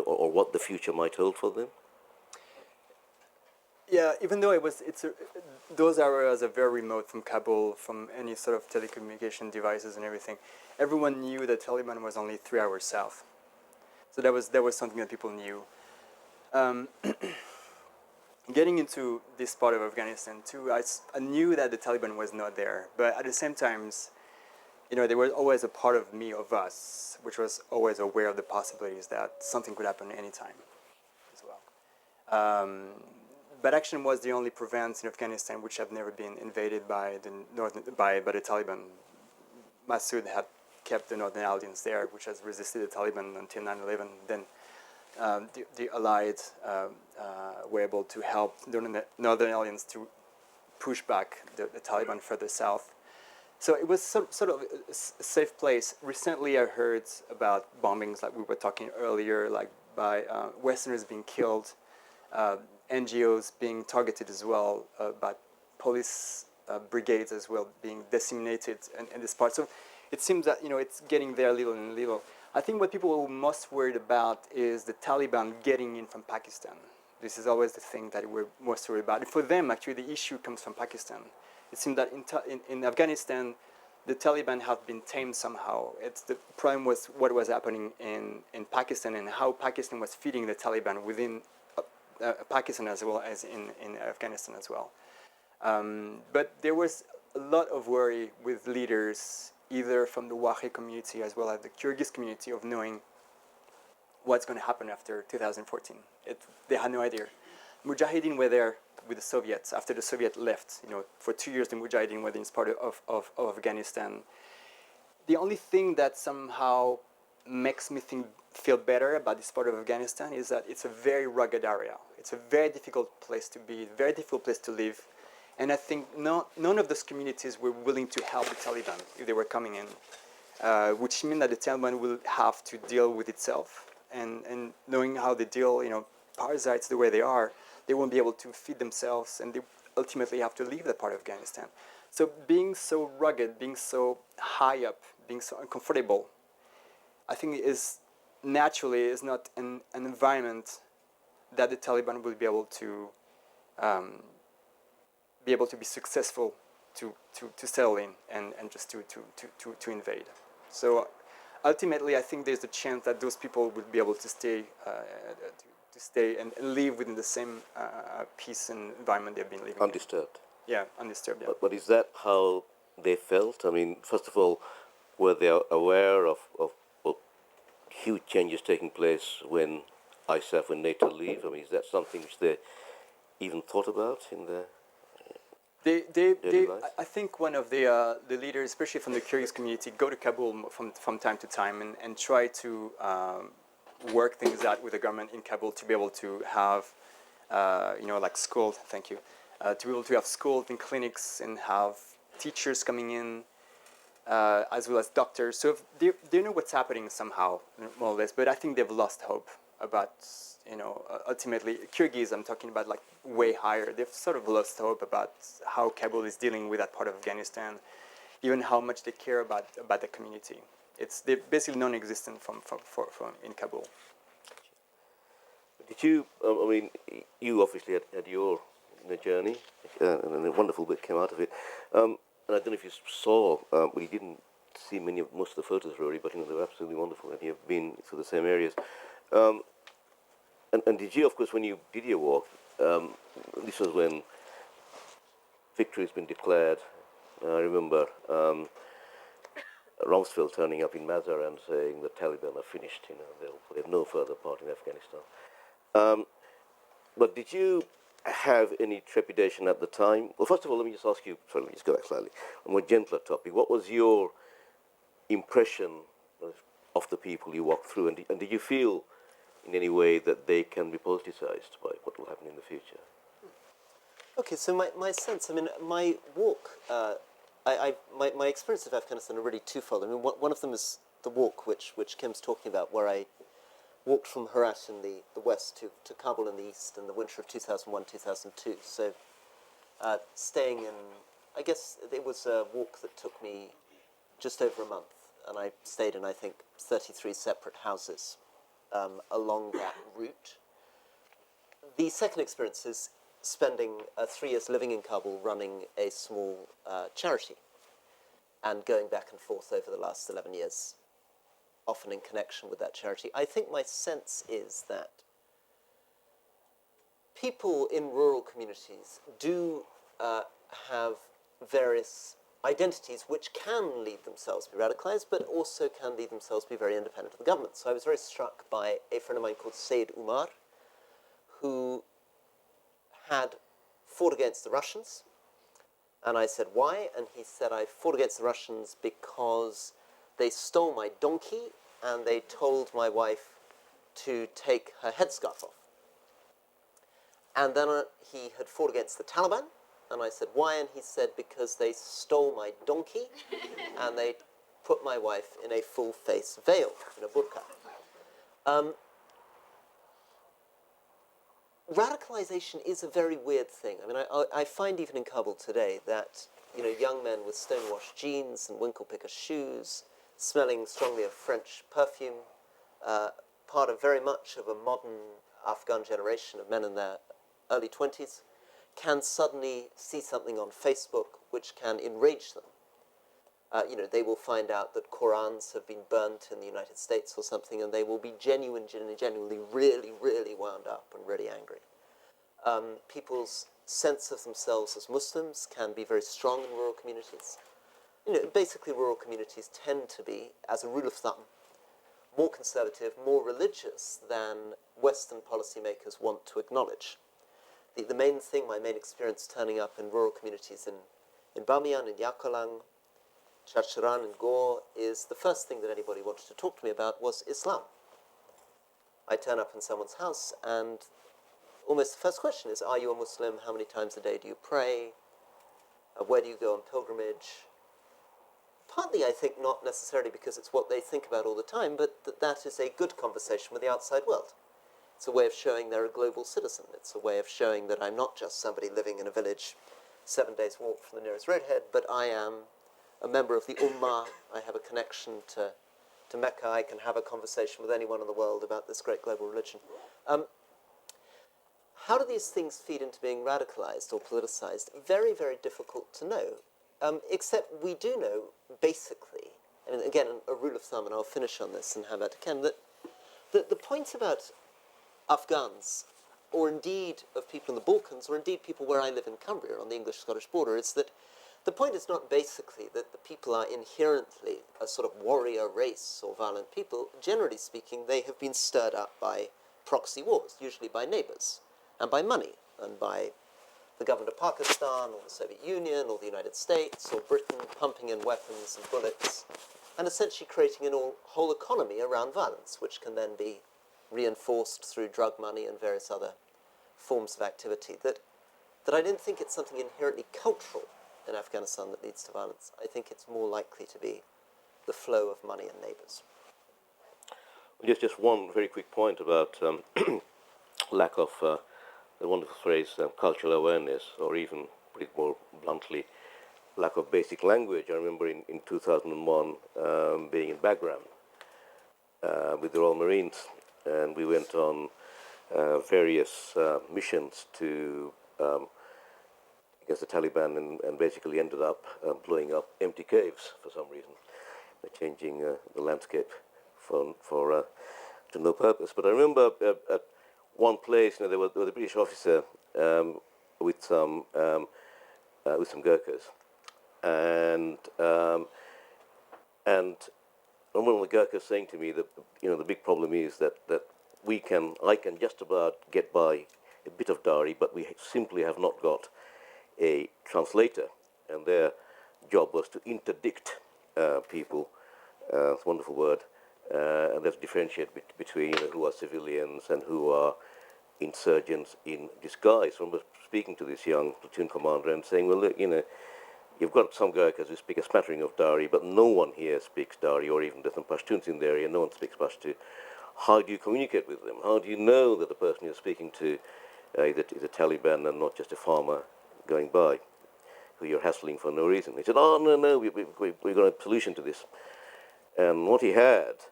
[SPEAKER 1] or what the future might hold for them?
[SPEAKER 2] Yeah, even though those areas are very remote from Kabul, from any sort of telecommunication devices and everything, everyone knew that Taliban was only 3 hours south. So that was something that people knew. Getting into this part of Afghanistan too, I knew that the Taliban was not there, but at the same time, there was always a part of us, which was always aware of the possibilities that something could happen anytime as well. But action was the only province in Afghanistan which had never been invaded by the Taliban. Massoud had kept the Northern Alliance there, which has resisted the Taliban until 9/11. Then the Allies were able to help the Northern Alliance to push back the Taliban further south. So it was sort of a safe place. Recently, I heard about bombings, like we were talking earlier, like by Westerners being killed, NGOs being targeted as well, by police brigades as well being disseminated in this part. So it seems that it's getting there little and little. I think what people are most worried about is the Taliban getting in from Pakistan. This is always the thing that we're most worried about. And for them, actually, the issue comes from Pakistan. It seems that in Afghanistan, the Taliban have been tamed somehow. The problem was what was happening in Pakistan and how Pakistan was feeding the Taliban within Pakistan as well as in Afghanistan as well. But there was a lot of worry with leaders, either from the Wakhi community as well as the Kyrgyz community, of knowing what's going to happen after 2014. They had no idea. Mujahideen were there with the Soviets after the Soviets left. For 2 years the Mujahideen were in part of Afghanistan. The only thing that somehow makes me feel better about this part of Afghanistan is that it's a very rugged area. It's a very difficult place to be, a very difficult place to live. And I think none of those communities were willing to help the Taliban if they were coming in, which means that the Taliban will have to deal with itself. And knowing how they deal, parasites the way they are, they won't be able to feed themselves, and they ultimately have to leave that part of Afghanistan. So being so rugged, being so high up, being so uncomfortable, I think is not an environment that the Taliban will be able to be successful to settle in and just to invade. So ultimately, I think there's a chance that those people will be able to stay and live within the same peace and environment they've been living in.
[SPEAKER 1] Undisturbed.
[SPEAKER 2] Yeah, undisturbed. Yeah.
[SPEAKER 1] But is that how they felt? I mean, first of all, were they aware of huge changes taking place when ISAF and NATO leave? I mean, is that something which they even thought about in their daily lives?
[SPEAKER 2] I think one of the leaders, especially from the Kyrgyz community, go to Kabul from time to time and try to work things out with the government in Kabul to be able to have, like schools. Thank you. To be able to have schools and clinics and have teachers coming in, as well as doctors. So they know what's happening somehow, more or less. But I think they've lost hope about, ultimately, Kyrgyz, I'm talking about like way higher. They've sort of lost hope about how Kabul is dealing with that part of Afghanistan, even how much they care about the community. They're basically non-existent from in Kabul.
[SPEAKER 1] Did you, I mean, you obviously had your journey, and a wonderful bit came out of it. And I don't know if you saw, we didn't see most of the photos, Rory, but they were absolutely wonderful, and you've been through the same areas. And did you, of course, when you did your walk, this was when victory has been declared. I remember Rumsfeld turning up in Mazar and saying the Taliban are finished, they'll play no further part in Afghanistan. But did you have any trepidation at the time? Well, first of all, let me just ask you, sorry, let me just go back slightly, a more gentler topic. What was your impression of the people you walked through, and did you feel in any way that they can be politicized by what will happen in the future?
[SPEAKER 5] Okay, so my sense, I mean, my walk, my experience of Afghanistan are really twofold. I mean, one of them is the walk, which Kim's talking about, where I walked from Herat in the west to Kabul in the east in the winter of 2001-2002. So staying in, I guess it was a walk that took me just over a month, and I stayed in, I think, 33 separate houses along that route. The second experience is spending 3 years living in Kabul running a small charity and going back and forth over the last 11 years, often in connection with that charity. I think my sense is that people in rural communities do have various identities which can lead themselves to be radicalized, but also can lead themselves to be very independent of the government. So I was very struck by a friend of mine called Said Umar, who had fought against the Russians. And I said, why? And he said, I fought against the Russians because they stole my donkey and they told my wife to take her headscarf off. And then he had fought against the Taliban. And I said, why? And he said, because they stole my donkey and they put my wife in a full-face veil, in a burqa. Radicalization is a very weird thing. I mean, I find even in Kabul today that, young men with stonewashed jeans and winkle-picker shoes, smelling strongly of French perfume, part of very much of a modern Afghan generation of men in their early 20s, can suddenly see something on Facebook which can enrage them. They will find out that Qurans have been burnt in the United States or something, and they will be genuinely, really, really wound up and really angry. People's sense of themselves as Muslims can be very strong in rural communities. Basically rural communities tend to be, as a rule of thumb, more conservative, more religious than Western policymakers want to acknowledge. The main thing, my main experience turning up in rural communities in Bamiyan, in Yakalang, Charcharan and Gore, is the first thing that anybody wanted to talk to me about was Islam. I turn up in someone's house and almost the first question is, are you a Muslim? How many times a day do you pray? Where do you go on pilgrimage? Partly, I think, not necessarily because it's what they think about all the time, but that is a good conversation with the outside world. It's a way of showing they're a global citizen. It's a way of showing that I'm not just somebody living in a village 7 days walk from the nearest roadhead, but I am a member of the Ummah. I have a connection to Mecca. I can have a conversation with anyone in the world about this great global religion. How do these things feed into being radicalized or politicized? Very, very difficult to know. Except we do know, basically, I mean, again, a rule of thumb, and I'll finish on this and hand back to Ken, that the point about Afghans, or indeed of people in the Balkans, or indeed people where I live in Cumbria on the English-Scottish border, is that the point is not basically that the people are inherently a sort of warrior race or violent people. Generally speaking, they have been stirred up by proxy wars, usually by neighbors, and by money, and by the government of Pakistan, or the Soviet Union, or the United States, or Britain pumping in weapons and bullets, and essentially creating a whole economy around violence, which can then be reinforced through drug money and various other forms of activity. That I don't think it's something inherently cultural in Afghanistan that leads to violence. I think it's more likely to be the flow of money and neighbors.
[SPEAKER 1] Just one very quick point about lack of the wonderful phrase cultural awareness, or even, put it more bluntly, lack of basic language. I remember in 2001 being in Bagram with the Royal Marines, and we went on various missions to against the Taliban, and basically ended up blowing up empty caves for some reason, changing the landscape for to no purpose. But I remember at one place, there was a British officer with some Gurkhas, and one of the Gurkhas saying to me that the big problem is that I can just about get by a bit of Dari, but we simply have not got a translator, and their job was to interdict people. It's a wonderful word, and let's differentiate between who are civilians and who are insurgents in disguise. I remember speaking to this young platoon commander and saying, well, look, you've got some Gurkhas who speak a smattering of Dari, but no one here speaks Dari, or even there's some Pashtuns in the area, no one speaks Pashto. How do you communicate with them? How do you know that the person you're speaking to is a Taliban and not just a farmer going by, who you're hassling for no reason? He said, oh, no, we've got a solution to this. And what he had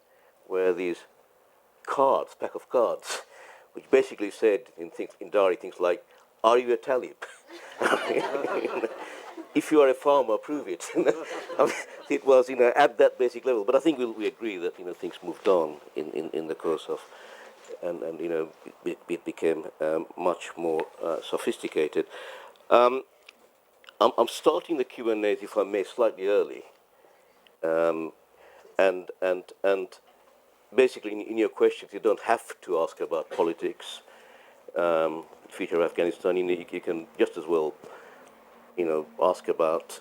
[SPEAKER 1] were these cards, pack of cards, which basically said in Dari things like, are you a Talib? If you are a farmer, prove it. It was, at that basic level. But I think we agree that, things moved on in the course of, and it became much more sophisticated. I'm starting the Q&As, if I may, slightly early, and basically in your questions you don't have to ask about politics, future of Afghanistan. You can just as well, ask about,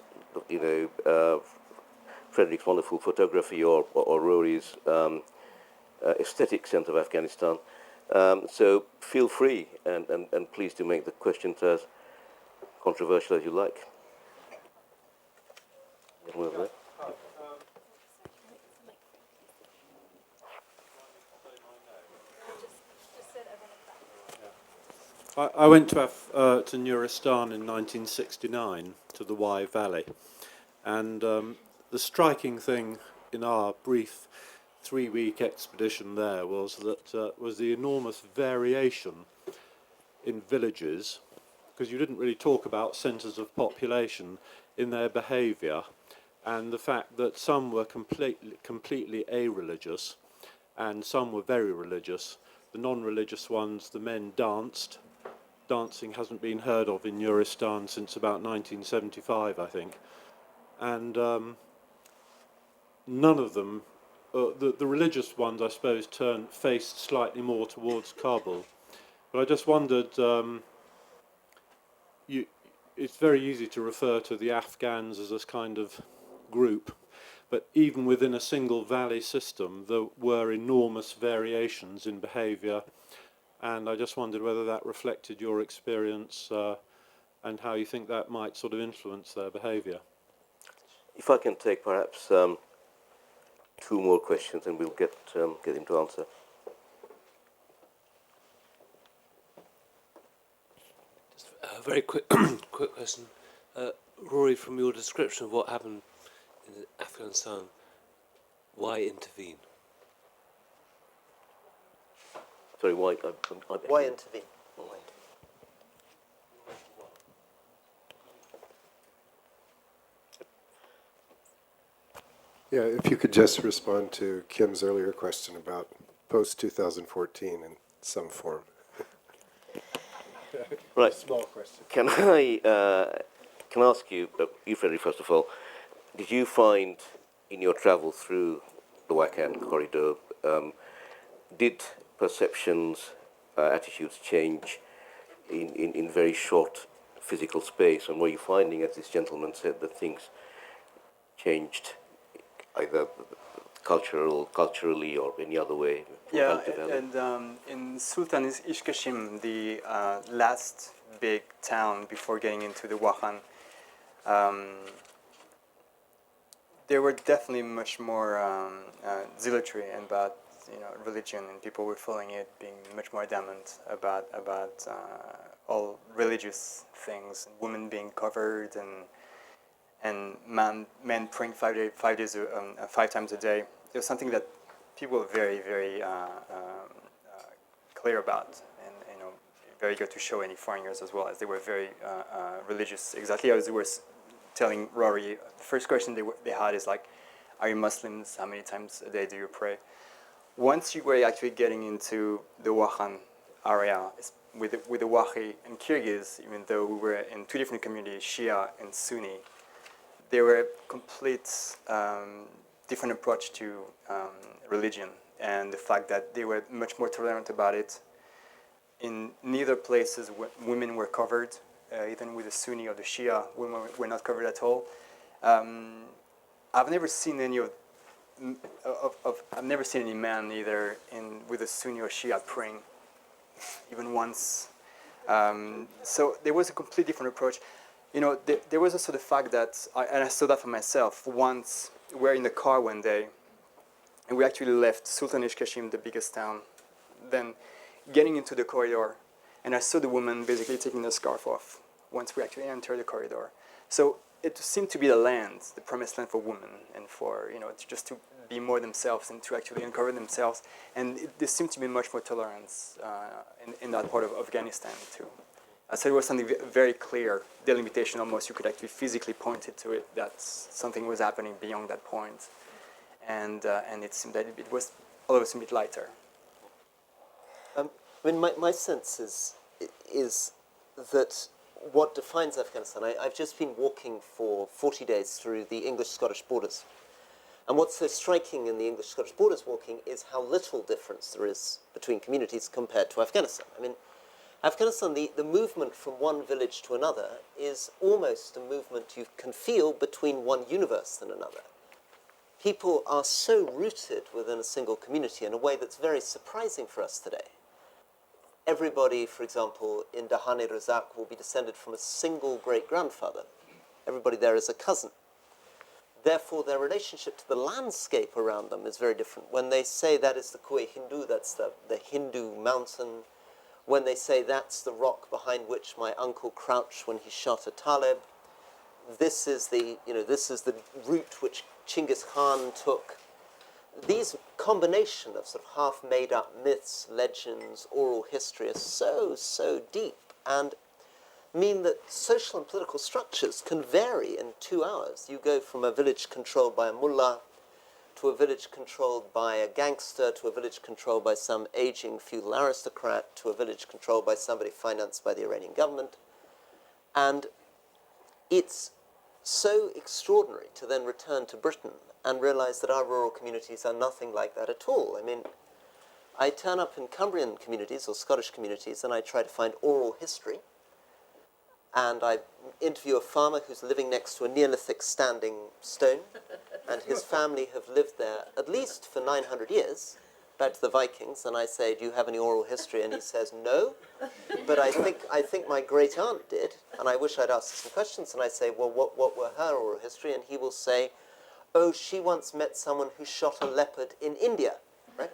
[SPEAKER 1] Frederick's wonderful photography or Rory's aesthetic sense of Afghanistan. So feel free, and please do make the questions as controversial as you like.
[SPEAKER 4] I went to Nuristan in 1969, to the Wye Valley, and the striking thing in our brief 3-week expedition there was that was the enormous variation in villages, because you didn't really talk about centres of population, in their behaviour, and the fact that some were completely a-religious and some were very religious. The non-religious ones, the men danced. Dancing hasn't been heard of in Nuristan since about 1975, I think. And none of them, the religious ones, I suppose, faced slightly more towards Kabul. But I just wondered, it's very easy to refer to the Afghans as this kind of group, but even within a single valley system, there were enormous variations in behaviour. And I just wondered whether that reflected your experience and how you think that might sort of influence their behaviour.
[SPEAKER 1] If I can take perhaps 2 more questions, and we'll get him to answer.
[SPEAKER 6] Just a very quick question. Rory, from your description of what happened in Afghanistan, why intervene?
[SPEAKER 1] Sorry, why?
[SPEAKER 5] Why intervene?
[SPEAKER 7] Yeah, if you could just respond to Kim's earlier question about post-2014 in some form.
[SPEAKER 1] Right.
[SPEAKER 7] Small question.
[SPEAKER 1] Can I ask you, you Frederick, first of all, did you find in your travel through the Wakhi corridor, did perceptions, attitudes change in very short physical space? And were you finding, as this gentleman said, that things changed either culturally or any other way? From
[SPEAKER 2] Yeah,
[SPEAKER 1] valley to valley?
[SPEAKER 2] and in Sultan Ishkashim, the last big town before getting into the Wakhan, there were definitely much more zealotry about religion, and people were following it, being much more adamant about all religious things, women being covered, and men praying 5 times a day. It was something that people were very, very clear about, and very good to show any foreigners as well, as they were very religious. Exactly as they were telling Rory, the first question they had is like, "Are you Muslims? How many times a day do you pray?" Once you were actually getting into the Wakhan area with the Wakhi and Kyrgyz, even though we were in two different communities, Shia and Sunni, they were complete different approach to religion, and the fact that they were much more tolerant about it. In neither places women were covered, even with the Sunni or the Shia, women were not covered at all. I've never seen any I've never seen any man either with a Sunni or Shia praying, even once. So there was a completely different approach. There was also the fact that, and I saw that for myself. Once we were in the car one day, and we actually left Sultan Ishkashim, the biggest town, then getting into the corridor, and I saw the woman basically taking the scarf off once we actually entered the corridor. So it seemed to be the promised land for women, and for just to be more themselves and to actually uncover themselves. And there seemed to be much more tolerance in that part of Afghanistan too. So it was something very clear, delimitation almost. You could actually physically point it to it that something was happening beyond that point, and it seemed that it was all of a sudden a bit lighter.
[SPEAKER 5] My sense is that what defines Afghanistan, I've just been walking for 40 days through the English-Scottish borders. And what's so striking in the English-Scottish borders walking is how little difference there is between communities compared to Afghanistan. I mean, Afghanistan, the movement from one village to another is almost a movement you can feel between one universe and another. People are so rooted within a single community in a way that's very surprising for us today. Everybody, for example, in Dahane Razak will be descended from a single great-grandfather. Everybody there is a cousin. Therefore, their relationship to the landscape around them is very different. When they say that is the Kue Hindu, that's the Hindu mountain. When they say that's the rock behind which my uncle crouched when he shot a Talib, this is the route which Chinggis Khan took. These combination of sort of half-made-up myths, legends, oral history are so deep and mean that social and political structures can vary in 2 hours. You go from a village controlled by a mullah to a village controlled by a gangster, to a village controlled by some aging feudal aristocrat, to a village controlled by somebody financed by the Iranian government. And it's so extraordinary to then return to Britain and realize that our rural communities are nothing like that at all. I mean, I turn up in Cumbrian communities or Scottish communities and I try to find oral history. And I interview a farmer who's living next to a Neolithic standing stone, and his family have lived there at least for 900 years, back to the Vikings, and I say, "Do you have any oral history?" And he says, "No, but I think my great aunt did, and I wish I'd asked some questions." And I say, "Well, what were her oral history?" And he will say, "Oh, she once met someone who shot a leopard in India," right?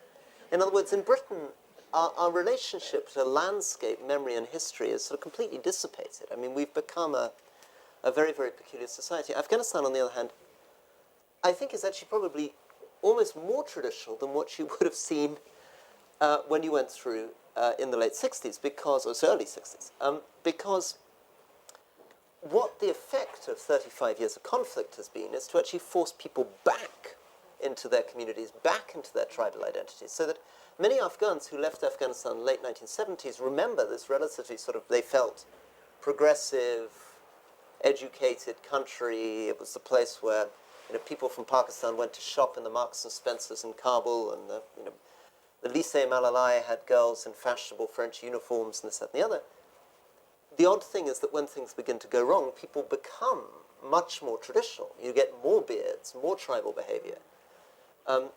[SPEAKER 5] In other words, in Britain, our relationship to landscape, memory, and history is sort of completely dissipated. I mean, we've become a very, very peculiar society. Afghanistan, on the other hand, I think is actually probably almost more traditional than what you would have seen when you went through in the late 60s, or early 60s, because what the effect of 35 years of conflict has been is to actually force people back into their communities, back into their tribal identities, so that many Afghans who left Afghanistan in the late 1970s remember this relatively sort of, they felt, progressive, educated country. It was the place where people from Pakistan went to shop in the Marks and Spencers in Kabul, and the Lycée Malalai had girls in fashionable French uniforms and this, that, and the other. The odd thing is that when things begin to go wrong, people become much more traditional. You get more beards, more tribal behavior.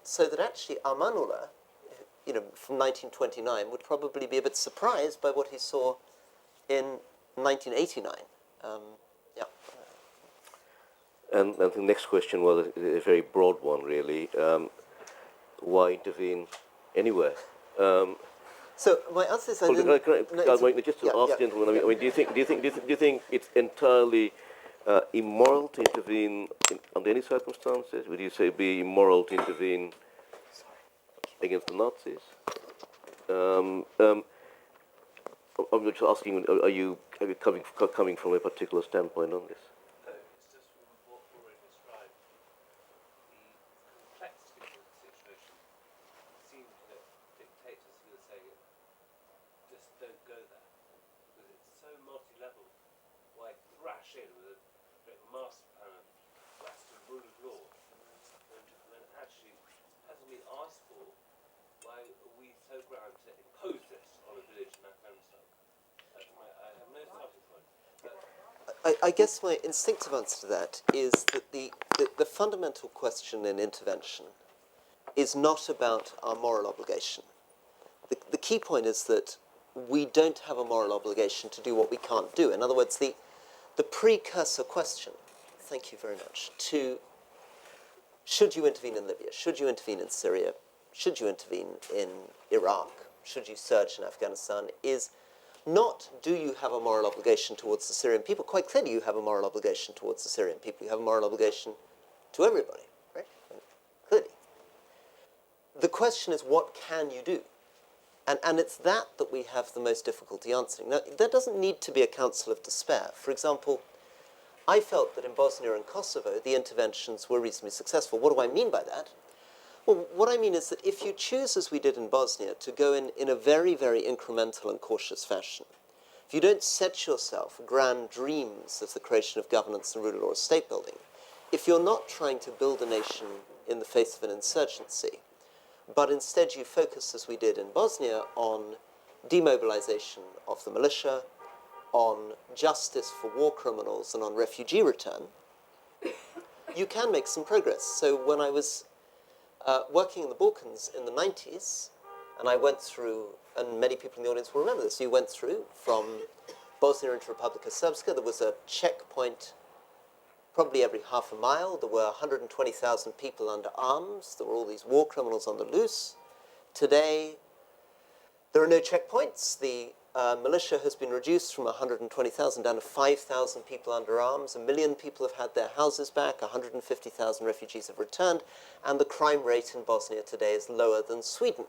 [SPEAKER 5] So that actually Amanullah, from 1929, would probably be a bit surprised by what he saw in 1989. Yeah.
[SPEAKER 1] And the next question was a very broad one, really. Why intervene anywhere?
[SPEAKER 5] So my answer is,
[SPEAKER 1] Just to ask gentlemen, I mean, do you think it's entirely immoral to intervene under any circumstances? Would you say it'd be immoral to intervene against the Nazis? I'm just asking, are you coming from a particular standpoint on this?
[SPEAKER 6] It's just from what Rory described, the complexity of the situation seemed to dictate us who were saying, just don't go there, because it's so multi-level. Why thrash in with a great master plan of Western rule of law, when actually hasn't been asked for? Why are we so grand to impose this on a village in Afghanistan? I have no starting point.
[SPEAKER 5] I guess my instinctive answer to that is that the fundamental question in intervention is not about our moral obligation. The key point is that we don't have a moral obligation to do what we can't do. In other words, the precursor question, thank you very much, to should you intervene in Libya, should you intervene in Syria, should you intervene in Iraq, should you surge in Afghanistan, is not do you have a moral obligation towards the Syrian people. Quite clearly you have a moral obligation towards the Syrian people. You have a moral obligation to everybody, right? Clearly. The question is, what can you do? And it's that we have the most difficulty answering. Now, there doesn't need to be a council of despair. For example, I felt that in Bosnia and Kosovo, the interventions were reasonably successful. What do I mean by that? Well, what I mean is that if you choose, as we did in Bosnia, to go in a very, very incremental and cautious fashion, if you don't set yourself grand dreams of the creation of governance and rule of law or state building, if you're not trying to build a nation in the face of an insurgency, but instead you focus, as we did in Bosnia, on demobilization of the militia, on justice for war criminals, and on refugee return, you can make some progress. So when I was working in the Balkans in the 90s, and I went through, and many people in the audience will remember this, you went through from Bosnia into Republika Srpska. There was a checkpoint probably every half a mile. There were 120,000 people under arms. There were all these war criminals on the loose. Today, there are no checkpoints. The militia has been reduced from 120,000 down to 5,000 people under arms. 1 million people have had their houses back. 150,000 refugees have returned. And the crime rate in Bosnia today is lower than Sweden.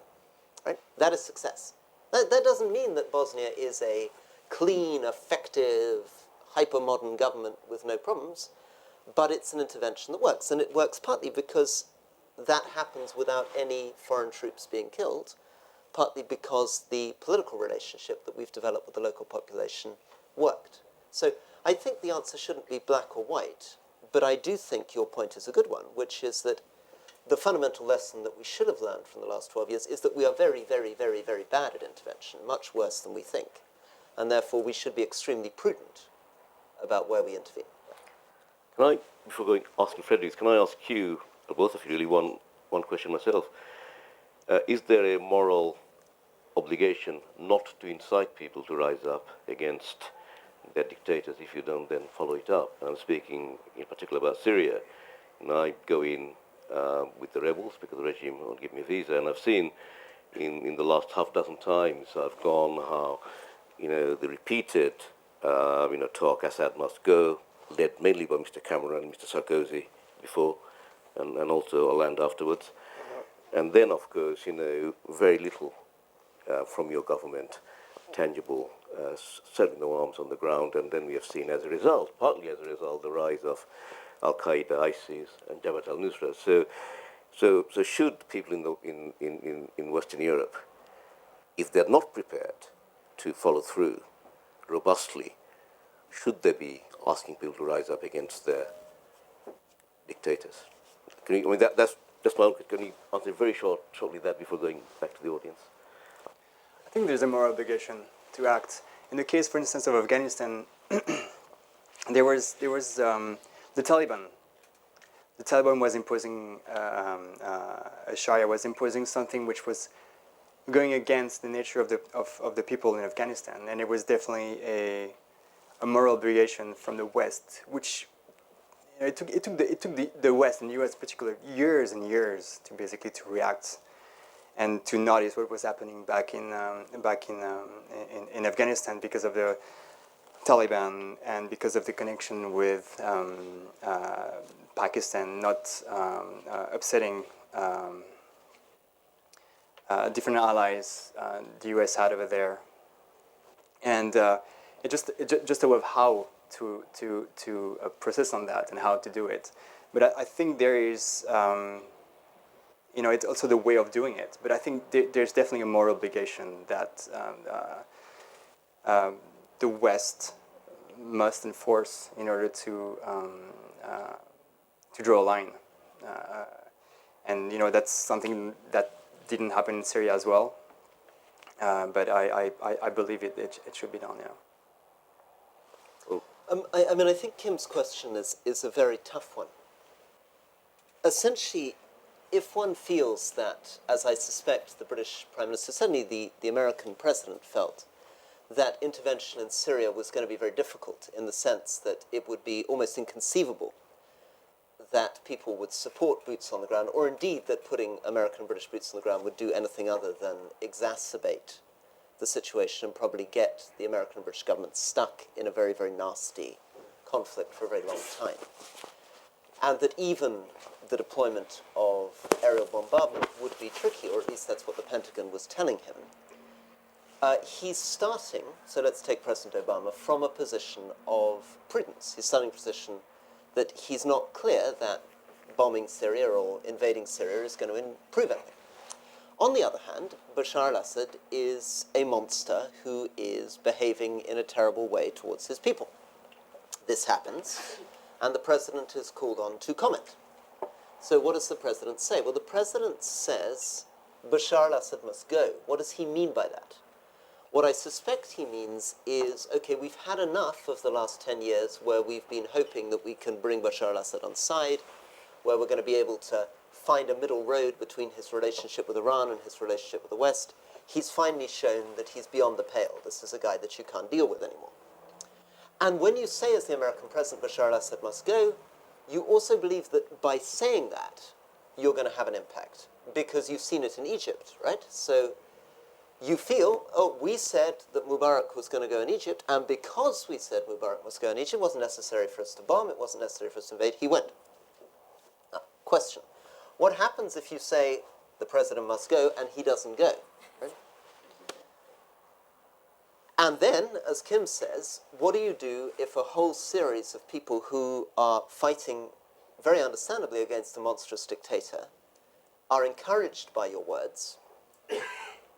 [SPEAKER 5] Right? That is success. That doesn't mean that Bosnia is a clean, effective, hyper-modern government with no problems, but it's an intervention that works. And it works partly because that happens without any foreign troops being killed, partly because the political relationship that we've developed with the local population worked. So I think the answer shouldn't be black or white, but I do think your point is a good one, which is that the fundamental lesson that we should have learned from the last 12 years is that we are very, very, very, very bad at intervention, much worse than we think. And therefore we should be extremely prudent about where we intervene.
[SPEAKER 1] Can I, before asking Fredericks, can I ask you, or both of you really, one question myself? Is there a moral obligation not to incite people to rise up against their dictators if you don't then follow it up? And I'm speaking in particular about Syria. And I go in with the rebels because the regime won't give me a visa. And I've seen in the last half dozen times I've gone how, the repeated, talk, Assad must go, led mainly by Mr. Cameron and Mr. Sarkozy before, and also Hollande afterwards. And then, of course, very little from your government, tangible, setting no arms on the ground. And then we have seen as a result, partly as a result, the rise of Al-Qaeda, ISIS, and Jabhat al-Nusra. So So should people in Western Europe, if they're not prepared to follow through robustly, should they be asking people to rise up against their dictators? That's my own. Can you answer very shortly that before going back to the audience?
[SPEAKER 2] I think there's a moral obligation to act. In the case, for instance, of Afghanistan, there was the Taliban. The Taliban was imposing Sharia was imposing something which was going against the nature of the people in Afghanistan, and it was definitely a moral obligation from the West, which it took the West and the U.S. in particular years and years to basically to react and to notice what was happening back in Afghanistan because of the Taliban and because of the connection with Pakistan not upsetting different allies the U.S. had over there, and it just about how to process on that and how to do it. But I think there is, it's also the way of doing it. But I think there's definitely a moral obligation that the West must enforce in order to draw a line. And that's something that didn't happen in Syria as well. But I believe it should be done, yeah.
[SPEAKER 5] I think Kim's question is a very tough one. Essentially, if one feels that, as I suspect the British Prime Minister, certainly the American President felt, that intervention in Syria was going to be very difficult in the sense that it would be almost inconceivable that people would support boots on the ground, or indeed that putting American and British boots on the ground would do anything other than exacerbate the situation and probably get the American and British government stuck in a very, very nasty conflict for a very long time. And that even the deployment of aerial bombardment would be tricky, or at least that's what the Pentagon was telling him. He's starting, so let's take President Obama, from a position of prudence. He's starting a position that he's not clear that bombing Syria or invading Syria is going to improve anything. On the other hand, Bashar al-Assad is a monster who is behaving in a terrible way towards his people. This happens, and the president is called on to comment. So what does the president say? Well, the president says Bashar al-Assad must go. What does he mean by that? What I suspect he means is, okay, we've had enough of the last 10 years where we've been hoping that we can bring Bashar al-Assad on side, where we're going to be able to find a middle road between his relationship with Iran and his relationship with the West. He's finally shown that he's beyond the pale. This is a guy that you can't deal with anymore. And when you say, as the American president, Bashar al-Assad must go, you also believe that by saying that, you're going to have an impact, because you've seen it in Egypt, right? So you feel, we said that Mubarak was going to go in Egypt, and because we said Mubarak must go in Egypt, it wasn't necessary for us to bomb, it wasn't necessary for us to invade, he went. Now, question. What happens if you say the president must go and he doesn't go? Right? And then, as Kim says, what do you do if a whole series of people who are fighting very understandably against a monstrous dictator are encouraged by your words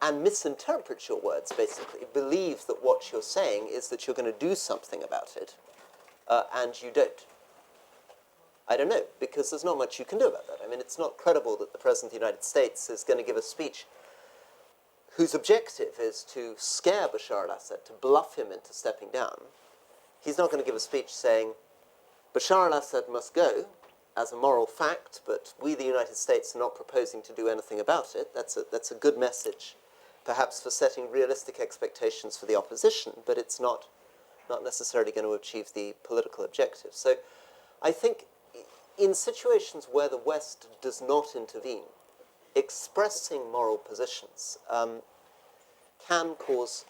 [SPEAKER 5] and misinterpret your words, basically, believe that what you're saying is that you're going to do something about it, and you don't? I don't know, because there's not much you can do about that. I mean, it's not credible that the President of the United States is going to give a speech whose objective is to scare Bashar al-Assad, to bluff him into stepping down. He's not going to give a speech saying, Bashar al-Assad must go as a moral fact, but we, the United States, are not proposing to do anything about it. That's a good message, perhaps for setting realistic expectations for the opposition, but it's not necessarily going to achieve the political objective. So I think in situations where the West does not intervene, expressing moral positions can cause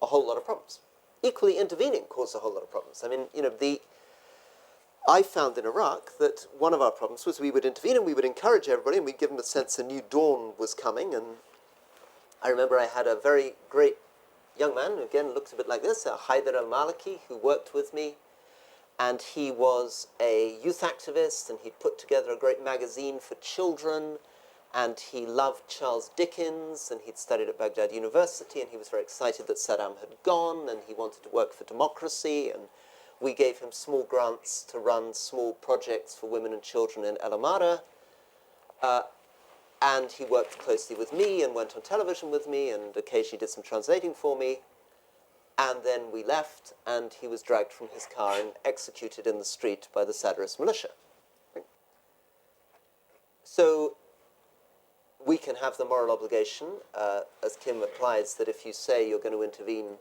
[SPEAKER 5] a whole lot of problems. Equally, intervening causes a whole lot of problems. I mean, I found in Iraq that one of our problems was we would intervene and we would encourage everybody and we'd give them a sense a new dawn was coming. And I remember I had a very great young man, who again looked a bit like this, Haider al-Maliki, who worked with me. and he was a youth activist, and he'd put together a great magazine for children, and he loved Charles Dickens, and he'd studied at Baghdad University, and he was very excited that Saddam had gone, and he wanted to work for democracy, and we gave him small grants to run small projects for women and children in El Amara. And he worked closely with me and went on television with me and occasionally did some translating for me. And then we left, and he was dragged from his car and executed in the street by the Sadarist militia. So we can have the moral obligation, as Kim applies, that if you say you're going to intervene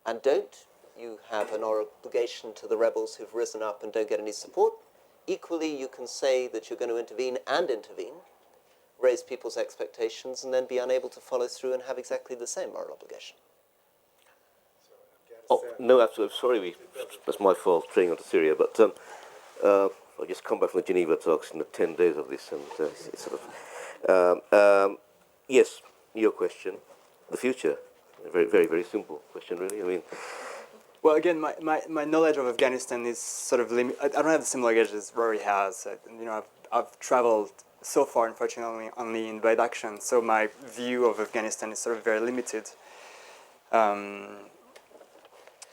[SPEAKER 5] and don't, you have an obligation to the rebels who've risen up and don't get any support. Equally, you can say that you're going to intervene and intervene, raise people's expectations, and then be unable to follow through and have exactly the same moral obligation.
[SPEAKER 1] Oh, no, absolutely. Sorry, that's my fault, straying onto Syria. But I just come back from the Geneva talks in the 10 days of this, and it's sort of... yes, your question, the future. A very, very, very simple question, really. I mean...
[SPEAKER 2] Well, again, my knowledge of Afghanistan is sort of limited. I don't have the same luggage as Rory has. I've traveled so far, unfortunately, only in bad action. So my view of Afghanistan is sort of very limited.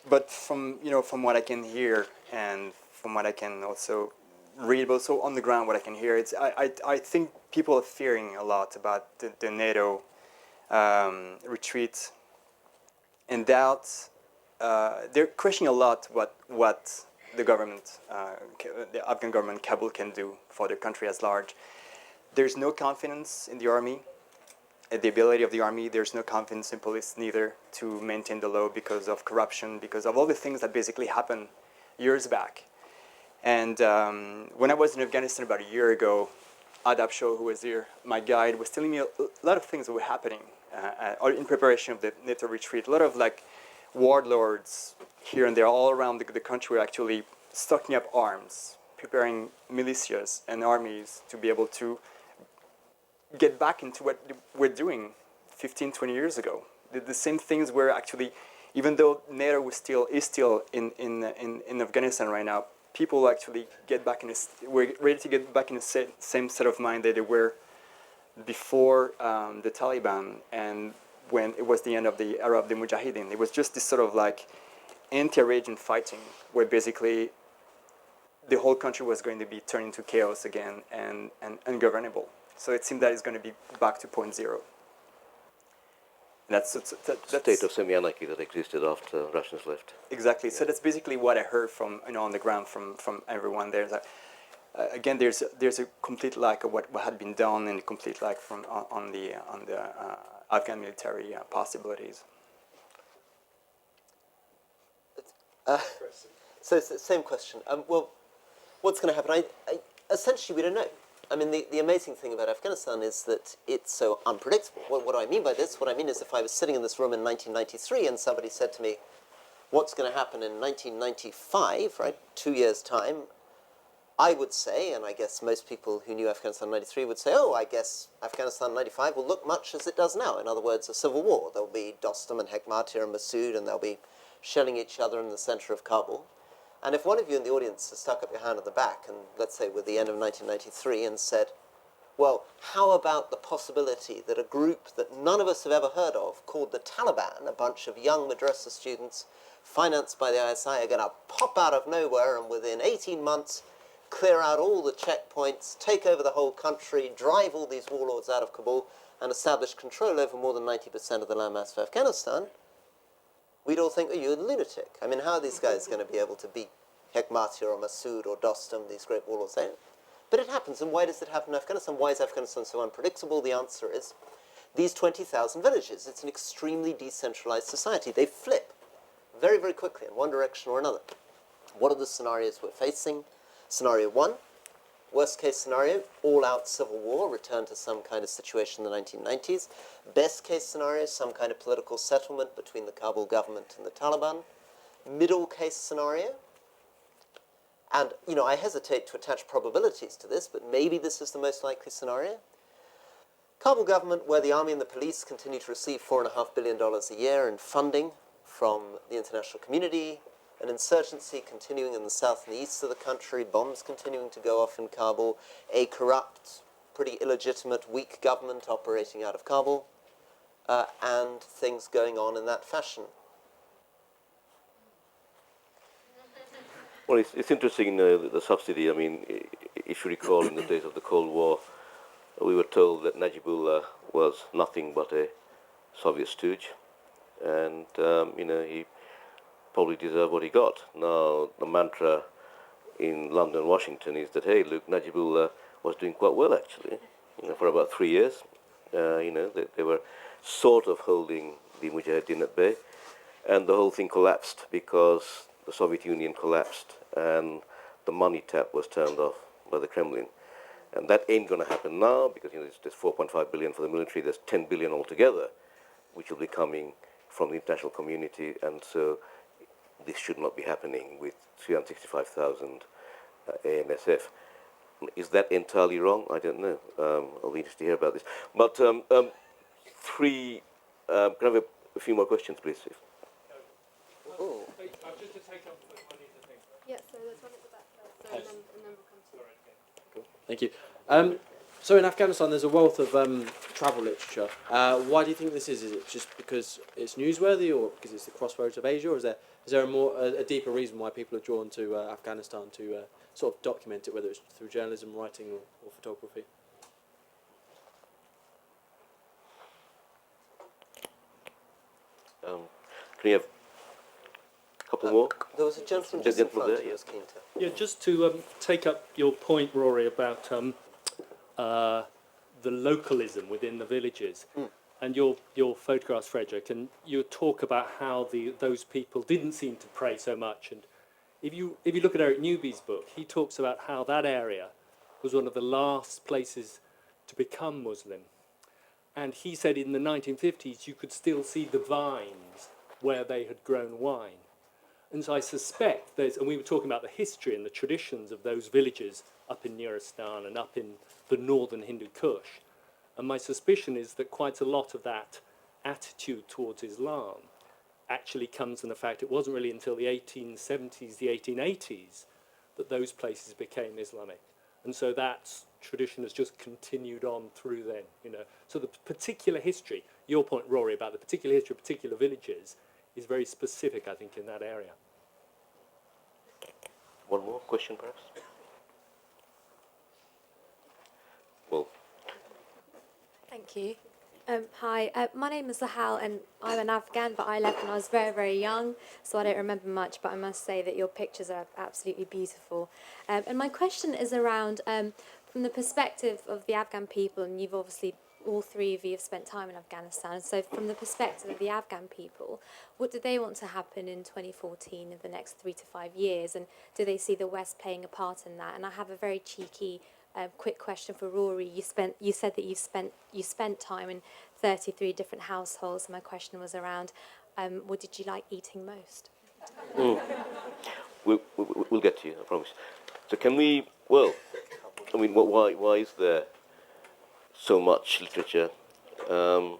[SPEAKER 2] But from what I can hear and from what I can also read, but also on the ground what I can hear, I think people are fearing a lot about the NATO retreat, and doubt. They're questioning a lot what the government, the Afghan government, Kabul, can do for the country as large. There's no confidence in the army, in the ability of the army. There's no confidence in police neither to maintain the law because of corruption, because of all the things that basically happened years back. And when I was in Afghanistan about a year ago, Adab Shah, who was there, my guide, was telling me a lot of things that were happening in preparation of the NATO retreat. A lot of warlords here and there all around the country were actually stocking up arms, preparing militias and armies to be able to get back into what we're doing 15, 20 years ago. The same things were actually, even though NATO is still in Afghanistan right now, people actually were ready to get back in the same set of mind that they were before the Taliban and when it was the end of the era of the Mujahideen. It was just this sort of anti-region fighting where basically the whole country was going to be turned into chaos again and ungovernable. So it seemed that it's going to be back to point zero. That's
[SPEAKER 1] state of semi-anarchy that existed after Russians left.
[SPEAKER 2] Exactly. So that's basically what I heard from on the ground from everyone there. Again, there's a complete lack of what had been done, and a complete lack on the Afghan military possibilities.
[SPEAKER 5] So it's the same question. Well, what's going to happen? Essentially, we don't know. I mean, the amazing thing about Afghanistan is that it's so unpredictable. What do I mean by this? What I mean is if I was sitting in this room in 1993 and somebody said to me, what's going to happen in 1995, right, 2 years' time, I would say, and I guess most people who knew Afghanistan in 93 would say, oh, I guess Afghanistan in 95 will look much as it does now. In other words, a civil war. There'll be Dostum and Hekmatyar and Massoud, and they'll be shelling each other in the center of Kabul. And if one of you in the audience has stuck up your hand at the back, and let's say we're the end of 1993, and said, well, how about the possibility that a group that none of us have ever heard of, called the Taliban, a bunch of young madrasa students financed by the ISI, are going to pop out of nowhere and within 18 months clear out all the checkpoints, take over the whole country, drive all these warlords out of Kabul, and establish control over more than 90% of the landmass of Afghanistan, we'd all think, oh, you're a lunatic. I mean, how are these guys going to be able to beat Hekmatyar or Massoud or Dostum, these great warlords? But it happens, and why does it happen in Afghanistan? Why is Afghanistan so unpredictable? The answer is these 20,000 villages. It's an extremely decentralized society. They flip very, very quickly in one direction or another. What are the scenarios we're facing? Scenario 1, worst case scenario, all-out civil war, return to some kind of situation in the 1990s. Best case scenario, some kind of political settlement between the Kabul government and the Taliban. Middle case scenario, and I hesitate to attach probabilities to this, but maybe this is the most likely scenario. Kabul government, where the army and the police continue to receive $4.5 billion a year in funding from the international community, an insurgency continuing in the south and the east of the country, bombs continuing to go off in Kabul, a corrupt, pretty illegitimate, weak government operating out of Kabul, and things going on in that fashion.
[SPEAKER 1] Well, it's interesting, the subsidy. I mean, if you recall, in the days of the Cold War, we were told that Najibullah was nothing but a Soviet stooge, and he probably deserved what he got. Now, the mantra in London, Washington, is that, hey, look, Najibullah was doing quite well actually. For about 3 years, they were sort of holding the Mujahideen at bay, and the whole thing collapsed because the Soviet Union collapsed and the money tap was turned off by the Kremlin. And that ain't going to happen now because there's 4.5 billion for the military, there's 10 billion altogether, which will be coming from the international community, and so this should not be happening with 365,000 ANSF. Is that entirely wrong? I don't know. I'll be interested to hear about this. But can I have a few more questions, please?
[SPEAKER 5] Ooh.
[SPEAKER 6] Just to take up what one of the things.
[SPEAKER 3] Yeah, so there's one at the back first, and then we'll come to you.
[SPEAKER 8] Thank you. So in Afghanistan, there's a wealth of travel literature. Why do you think this is? Is it just because it's newsworthy, or because it's the crossroads of Asia, or is there a deeper reason why people are drawn to Afghanistan to sort of document it, whether it's through journalism, writing, or photography?
[SPEAKER 1] Can we have a couple more?
[SPEAKER 5] There was a gentleman just in front who was keen to.
[SPEAKER 9] Yeah, just to take up your point, Rory, about the localism within the villages, and your photographs, Frederick, and you talk about how those people didn't seem to pray so much. And if you look at Eric Newby's book, he talks about how that area was one of the last places to become Muslim. And he said in the 1950s you could still see the vines where they had grown wine. And so I suspect and we were talking about the history and the traditions of those villages up in Nuristan and up in the northern Hindu Kush. And my suspicion is that quite a lot of that attitude towards Islam actually comes from the fact it wasn't really until the 1870s, the 1880s, that those places became Islamic. And so that tradition has just continued on through then, So the particular history, your point, Rory, about the particular history of particular villages is very specific, I think, in that area.
[SPEAKER 1] One more question, perhaps? Well,
[SPEAKER 10] Thank you. Hi, my name is Sahal, and I'm an Afghan, but I left when I was very, very young, so I don't remember much, but I must say that your pictures are absolutely beautiful. And my question is around, from the perspective of the Afghan people, and you've obviously, all three of you have spent time in Afghanistan, so from the perspective of the Afghan people, what do they want to happen in 2014 in the next 3 to 5 years, and do they see the West playing a part in that? And I have a very cheeky quick question for Rory. You said that you spent time in 33 different households. And my question was around, what did you like eating most?
[SPEAKER 1] we'll get to you, I promise. So can we? Well, I mean, why is there so much literature, a lot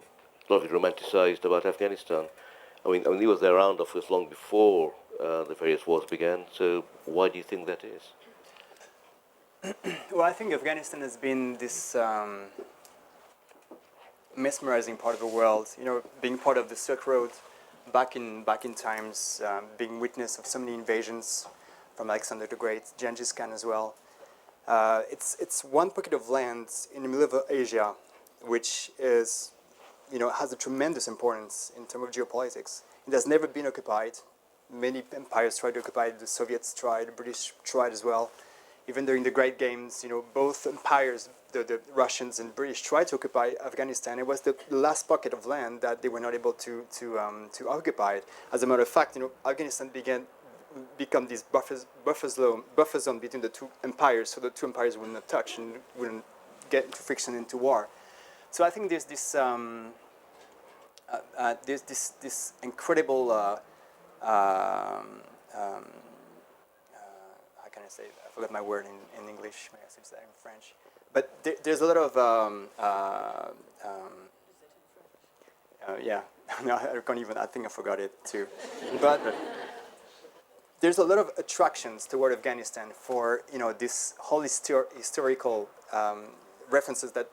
[SPEAKER 1] of it romanticized about Afghanistan? I mean, it was around, of course, long before the various wars began. So why do you think that is?
[SPEAKER 2] Well, I think Afghanistan has been this mesmerizing part of the world. Being part of the Silk Road back in times, being witness of so many invasions from Alexander the Great, Genghis Khan as well. It's one pocket of land in the middle of Asia, which is, has a tremendous importance in terms of geopolitics. It has never been occupied. Many empires tried to occupy it. The Soviets tried, the British tried as well. Even during the Great Games, both empires, the Russians and British, tried to occupy Afghanistan. It was the last pocket of land that they were not able to occupy. As a matter of fact, Afghanistan become this buffer zone between the two empires, so the two empires would not touch and wouldn't get into friction, into war. So I think there's this incredible. How can I say? I forgot my word in English. I guess it's that in French. But there's a lot of yeah. No, I can't even. I think I forgot it too. But there's a lot of attractions toward Afghanistan for this whole historical references that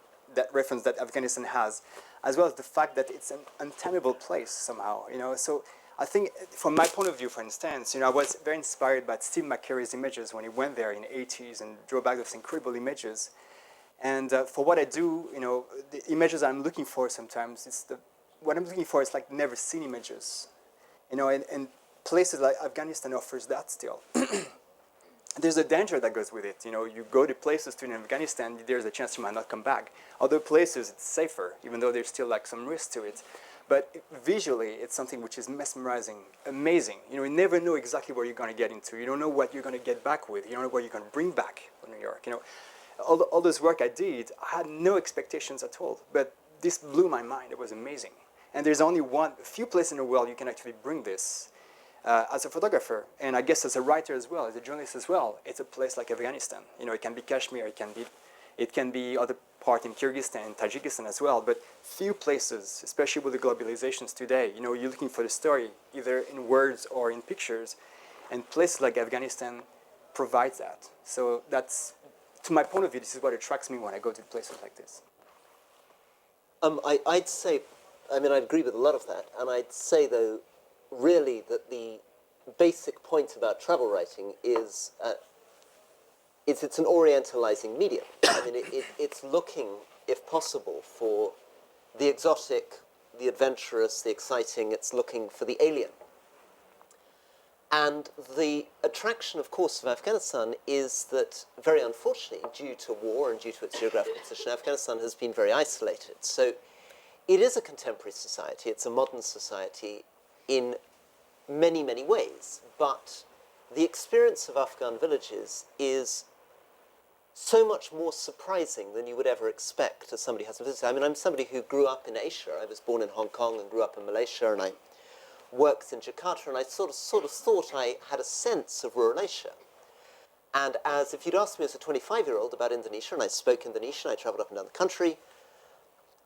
[SPEAKER 2] Afghanistan has, as well as the fact that it's an untenable place somehow. So I think from my point of view, for instance, I was very inspired by Steve McCurry's images when he went there in the 80s and drew back those incredible images. And for what I do, the images I'm looking for sometimes, what I'm looking for is like never seen images, and places like Afghanistan offers that still. There's a danger that goes with it. You go to places in Afghanistan, there's a chance you might not come back. Other places, it's safer, even though there's still like some risk to it. But visually, it's something which is mesmerizing, amazing. You never know exactly where you're going to get into. You don't know what you're going to get back with. You don't know what you're going to bring back from New York. All this work I did, I had no expectations at all. But this blew my mind. It was amazing. And there's only a few places in the world you can actually bring this. As a photographer, and I guess as a writer as well, as a journalist as well, it's a place like Afghanistan. It can be Kashmir, it can be other part in Kyrgyzstan, Tajikistan as well, but few places, especially with the globalizations today, you're looking for the story, either in words or in pictures, and places like Afghanistan provides that. So that's, to my point of view, this is what attracts me when I go to places like this.
[SPEAKER 5] I'd say, I'd agree with a lot of that, and I'd say, though, really that the basic point about travel writing is it's an orientalizing medium. It's looking, if possible, for the exotic, the adventurous, the exciting. It's looking for the alien. And the attraction, of course, of Afghanistan is that, very unfortunately, due to war and due to its geographical position, Afghanistan has been very isolated. So it is a contemporary society. It's a modern society in many, many ways, but the experience of Afghan villages is so much more surprising than you would ever expect as somebody who hasn't visited. I'm somebody who grew up in Asia. I was born in Hong Kong and grew up in Malaysia, and I worked in Jakarta, and I sort of thought I had a sense of rural Asia. And if you'd asked me as a 25-year-old about Indonesia, and I spoke Indonesian, I traveled up and down the country,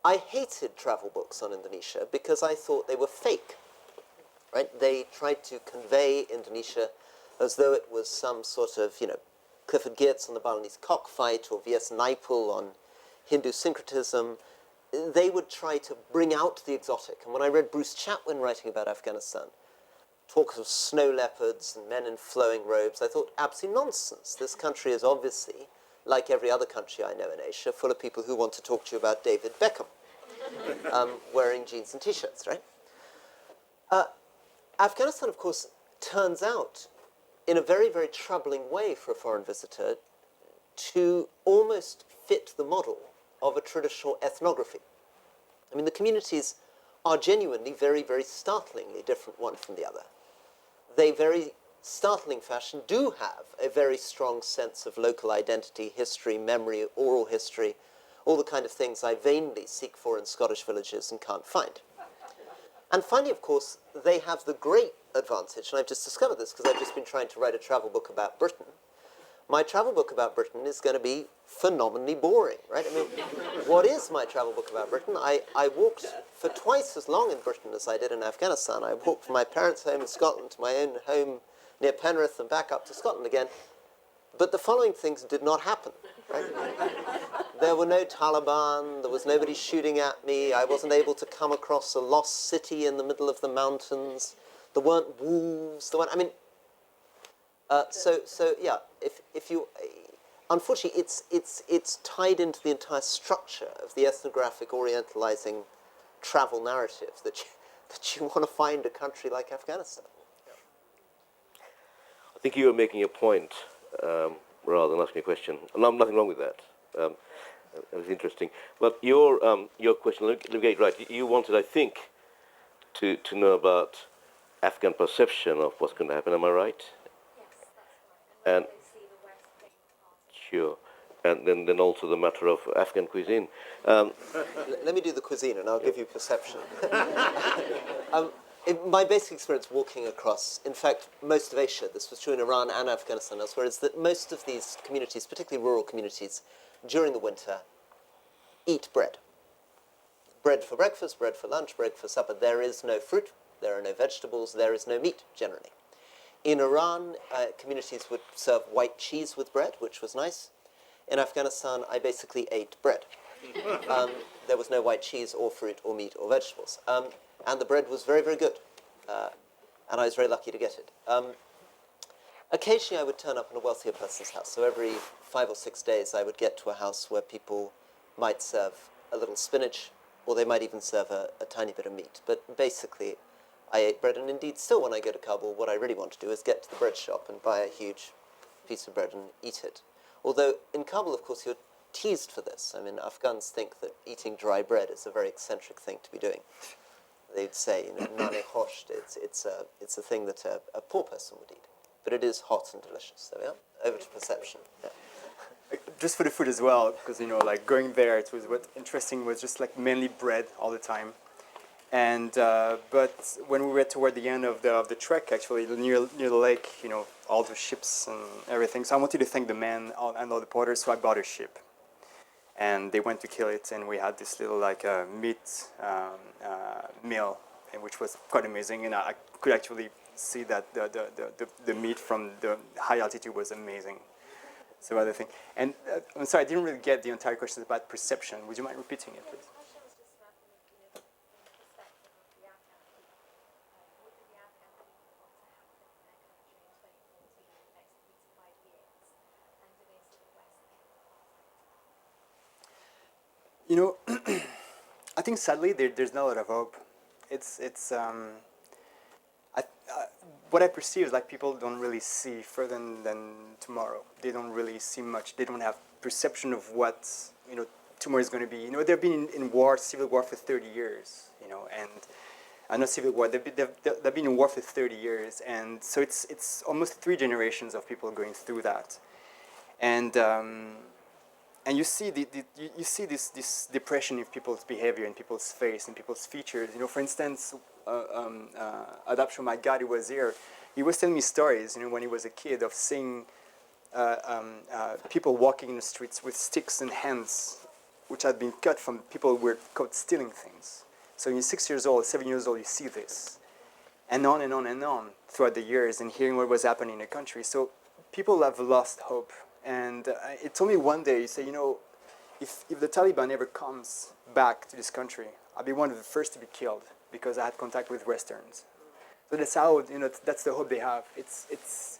[SPEAKER 5] I hated travel books on Indonesia because I thought they were fake. Right? They tried to convey Indonesia as though it was some sort of, Clifford Geertz on the Balinese cockfight or V.S. Naipaul on Hindu syncretism. They would try to bring out the exotic. And when I read Bruce Chatwin writing about Afghanistan, talks of snow leopards and men in flowing robes, I thought, absolute nonsense. This country is obviously, like every other country I know in Asia, full of people who want to talk to you about David Beckham, wearing jeans and T-shirts, right? Afghanistan, of course, turns out in a very, very troubling way for a foreign visitor to almost fit the model of a traditional ethnography. The communities are genuinely very, very startlingly different one from the other. They, very startling fashion, do have a very strong sense of local identity, history, memory, oral history, all the kind of things I vainly seek for in Scottish villages and can't find. And finally, of course, they have the great advantage, and I've just discovered this because I've just been trying to write a travel book about Britain. My travel book about Britain is going to be phenomenally boring, right? What is my travel book about Britain? I walked for twice as long in Britain as I did in Afghanistan. I walked from my parents' home in Scotland to my own home near Penrith and back up to Scotland again. But the following things did not happen, right? There were no Taliban, there was nobody shooting at me, I wasn't able to come across a lost city in the middle of the mountains, there weren't wolves, if you, unfortunately, it's tied into the entire structure of the ethnographic orientalizing travel narrative that you want to find a country like Afghanistan.
[SPEAKER 1] I think you were making a point rather than asking a question. And nothing wrong with that. It was interesting. But your question, let me get it right. You wanted, I think, to know about Afghan perception of what's going to happen. Am I right?
[SPEAKER 10] Yes, that's right.
[SPEAKER 1] And sure. And then also the matter of Afghan cuisine.
[SPEAKER 5] Let me do the cuisine, and I'll give you perception. My basic experience walking across, in fact, most of Asia, this was true in Iran and Afghanistan elsewhere, is that most of these communities, particularly rural communities, during the winter, eat bread. Bread for breakfast, bread for lunch, bread for supper. There is no fruit, there are no vegetables, there is no meat, generally. In Iran, communities would serve white cheese with bread, which was nice. In Afghanistan, I basically ate bread. There was no white cheese or fruit or meat or vegetables. And the bread was very, very good. And I was very lucky to get it. Occasionally, I would turn up in a wealthier person's house. So every 5 or 6 days, I would get to a house where people might serve a little spinach, or they might even serve a tiny bit of meat. But basically, I ate bread, and indeed, still when I go to Kabul, what I really want to do is get to the bread shop and buy a huge piece of bread and eat it. Although in Kabul, of course, you're teased for this. I mean, Afghans think that eating dry bread is a very eccentric thing to be doing. They'd say, you know, nane khosht, it's a thing that a poor person would eat. But it is hot and delicious. There we are. Over to perception. Yeah.
[SPEAKER 2] Just for the food as well, because, you know, like going there, it was what interesting was just like mainly bread all the time. And but when we were toward the end of the trek, actually near the lake, you know, all the ships and everything. So I wanted to thank the men and all the porters, so I bought a ship, and they went to kill it, and we had this little like meat meal, and which was quite amazing, and I could actually see that the meat from the high altitude was amazing. So other thing, and I'm sorry, I didn't really get the entire question about perception. Would you mind repeating it, please? You know, I think sadly there's not a lot of hope. What I perceive is like people don't really see further than tomorrow. They don't really see much. They don't have perception of what, you know, tomorrow is going to be. You know, they've been in war, civil war for 30 years. You know, and not civil war. They've been in war for 30 years, and so it's almost 3 generations of people going through that, and you see you see this depression in people's behavior, in people's face, in people's features. You know, for instance, Adaption, my guide who was here, he was telling me stories, you know, when he was a kid of seeing people walking in the streets with sticks in hands, which had been cut from people who were caught stealing things. So when you're 6 years old, 7 years old, you see this, and on and on and on throughout the years, and hearing what was happening in the country. So people have lost hope. And it told me one day, he said, you know, if the Taliban ever comes back to this country, I'll be one of the first to be killed because I had contact with Westerns. So that's how, you know, that's the hope they have. It's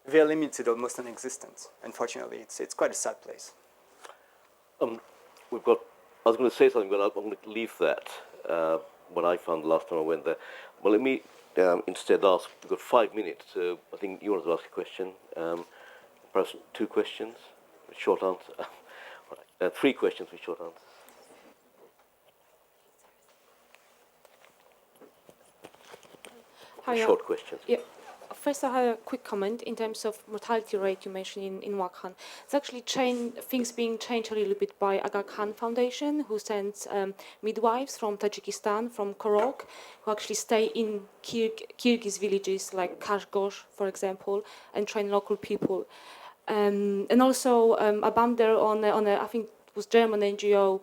[SPEAKER 2] very limited, almost non-existent. Unfortunately, it's quite a sad place.
[SPEAKER 1] We've got. I was going to say something, but I'm going to leave that. What I found the last time I went there. Well, let me instead ask. We've got 5 minutes. So I think you wanted to ask a question. Perhaps 2 questions with short answers. 3 questions with short answers.
[SPEAKER 11] Hi,
[SPEAKER 1] short questions.
[SPEAKER 11] Yeah. First, I have a quick comment in terms of mortality rate you mentioned in Wakhi. It's actually things being changed a little bit by Aga Khan Foundation, who sends midwives from Tajikistan, from Korok, who actually stay in Kyrgyz villages like Kashgosh, for example, and train local people. And also, I bumped there on a, I think it was German NGO,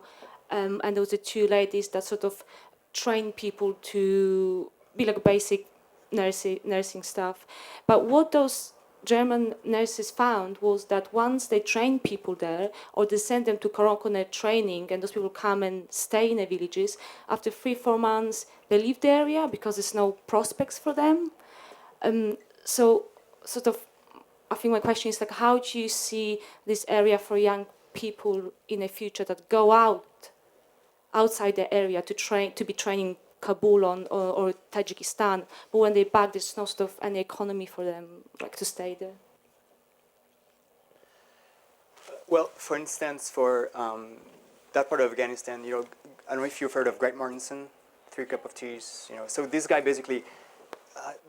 [SPEAKER 11] and there was 2 ladies that sort of train people to be like basic nursing staff. But what those German nurses found was that once they train people there, or they send them to Korokonet training, and those people come and stay in the villages, after 3-4 months, they leave the area because there's no prospects for them. So, sort of, I think my question is like, how do you see this area for young people in the future that go outside the area to be training Kabul or Tajikistan, but when they're back, there's no sort of any economy for them, like to stay there?
[SPEAKER 2] Well, for instance, for that part of Afghanistan, you know, I don't know if you've heard of Greg Martinson, 3 Cup of Teas, you know. So this guy basically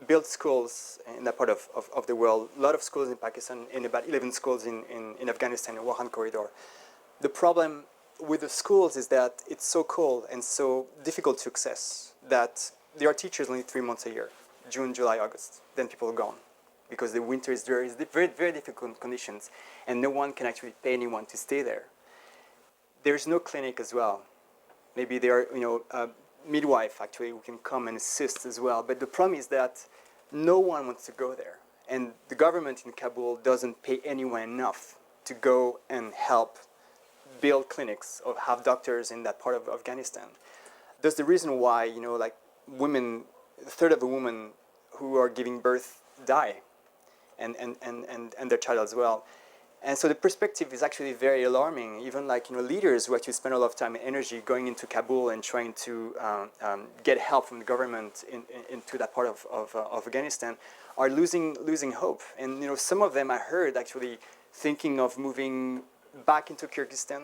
[SPEAKER 2] built schools in that part of the world. A lot of schools in Pakistan, and about 11 schools in Afghanistan, in Wakhi corridor. The problem with the schools is that it's so cold and so difficult to access that there are teachers only 3 months a year, June, July, August. Then people are gone because the winter is very, very difficult conditions, and no one can actually pay anyone to stay there. There's no clinic as well. Maybe there are, you know, a midwife actually who can come and assist as well. But the problem is that no one wants to go there. and the government in Kabul doesn't pay anyone enough to go and help build clinics or have doctors in that part of Afghanistan. That's the reason why, you know, like women, a third of the women who are giving birth die, and their child as well. And so the perspective is actually very alarming. Even like, you know, leaders who actually spend a lot of time and energy going into Kabul and trying to get help from the government into that part of Afghanistan are losing hope. And, you know, some of them I heard actually thinking of moving back into Kyrgyzstan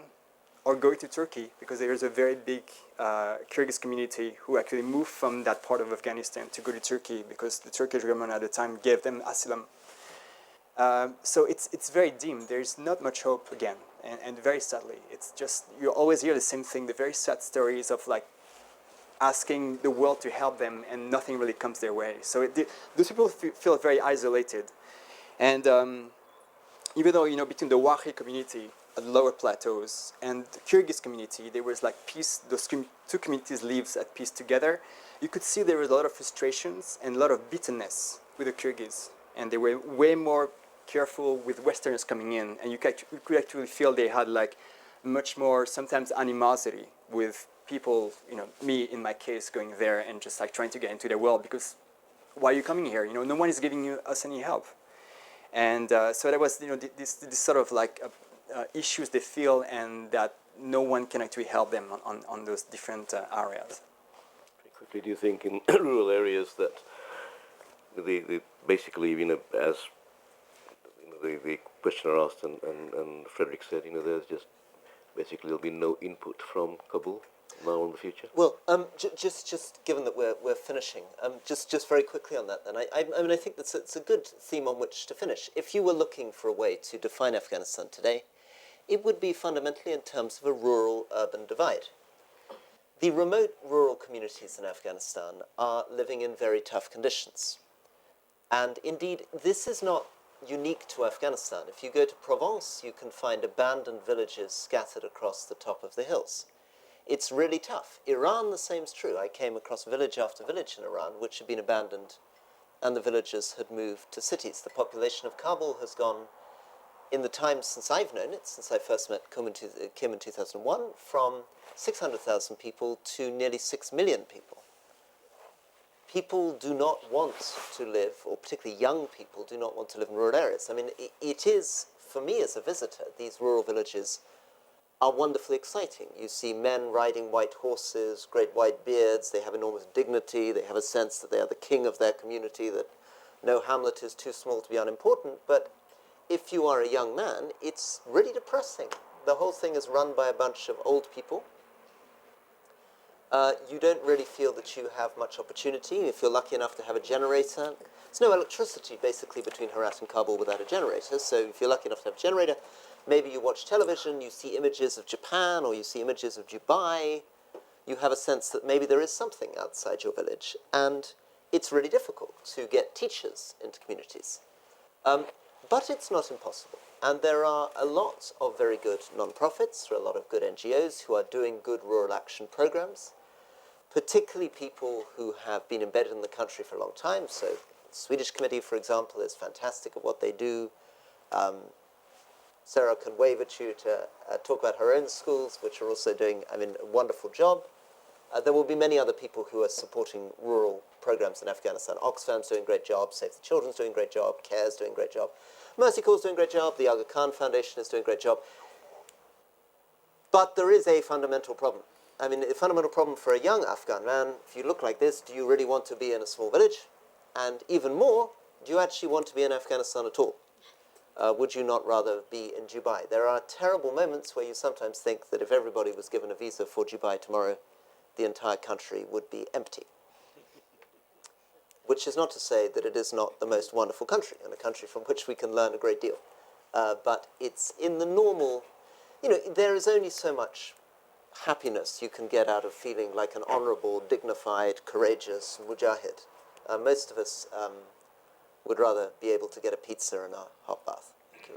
[SPEAKER 2] or going to Turkey, because there is a very big Kyrgyz community who actually moved from that part of Afghanistan to go to Turkey because the Turkish government at the time gave them asylum. So it's very dim. There's not much hope again, and very sadly, it's just, you always hear the same thing, the very sad stories of like asking the world to help them and nothing really comes their way. So those people feel very isolated. And even though, you know, between the Wakhi community at the lower plateaus and the Kyrgyz community, there was like peace, those two communities lives at peace together, you could see there was a lot of frustrations and a lot of bitterness with the Kyrgyz. And they were way more careful with Westerners coming in, and you could actually feel they had like much more sometimes animosity with people, you know, me in my case going there and just like trying to get into their world, because why are you coming here? You know, no one is giving us any help. And so that was, you know, this sort of like issues they feel, and that no one can actually help them on those different areas.
[SPEAKER 1] Very quickly, do you think in rural areas that the basically, you know, as you know, the questioner asked and Frederick said, you know, there's just basically there'll be no input from Kabul now in the future?
[SPEAKER 5] Well, just given that we're finishing, just very quickly on that then. I mean, I think it's a good theme on which to finish. If you were looking for a way to define Afghanistan today, it would be fundamentally in terms of a rural-urban divide. The remote rural communities in Afghanistan are living in very tough conditions. And indeed, this is not unique to Afghanistan. If you go to Provence, you can find abandoned villages scattered across the top of the hills. It's really tough. Iran, the same is true. I came across village after village in Iran which had been abandoned, and the villagers had moved to cities. The population of Kabul has gone, in the time since I've known it, since I first met Kim in 2001, from 600,000 people to nearly 6 million people. People do not want to live, or particularly young people do not want to live in rural areas. I mean, it is, for me as a visitor, these rural villages are wonderfully exciting. You see men riding white horses, great white beards, they have enormous dignity, they have a sense that they are the king of their community, that no hamlet is too small to be unimportant. But if you are a young man, it's really depressing. The whole thing is run by a bunch of old people. You don't really feel that you have much opportunity. If you're lucky enough to have a generator, there's no electricity basically between Herat and Kabul without a generator. So if you're lucky enough to have a generator, maybe you watch television, you see images of Japan or you see images of Dubai. You have a sense that maybe there is something outside your village. And it's really difficult to get teachers into communities. But it's not impossible. And there are a lot of very good non-profits, there are a lot of good NGOs who are doing good rural action programs, particularly people who have been embedded in the country for a long time. So the Swedish committee, for example, is fantastic at what they do. Sarah can wave at you to talk about her own schools, which are also doing, I mean, a wonderful job. There will be many other people who are supporting rural programs in Afghanistan. Oxfam's doing a great job, Save the Children's doing a great job, CARE's doing a great job, Mercy Corps is doing a great job, the Aga Khan Foundation is doing a great job. But there is a fundamental problem. I mean, the fundamental problem for a young Afghan man, if you look like this, do you really want to be in a small village? And even more, do you actually want to be in Afghanistan at all? Would you not rather be in Dubai? There are terrible moments where you sometimes think that if everybody was given a visa for Dubai tomorrow, the entire country would be empty. Which is not to say that it is not the most wonderful country, and a country from which we can learn a great deal. But it's in the normal, you know, there is only so much happiness you can get out of feeling like an honorable, dignified, courageous mujahid. Most of us would rather be able to get a pizza and a hot bath. Thank you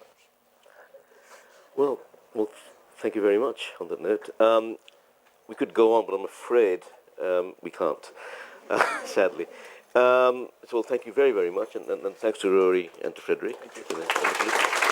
[SPEAKER 5] very much.
[SPEAKER 1] Well, thank you very much on that note. We could go on, but I'm afraid we can't, sadly. So thank you very, very much, and thanks to Rory and to Frederick. Thank you.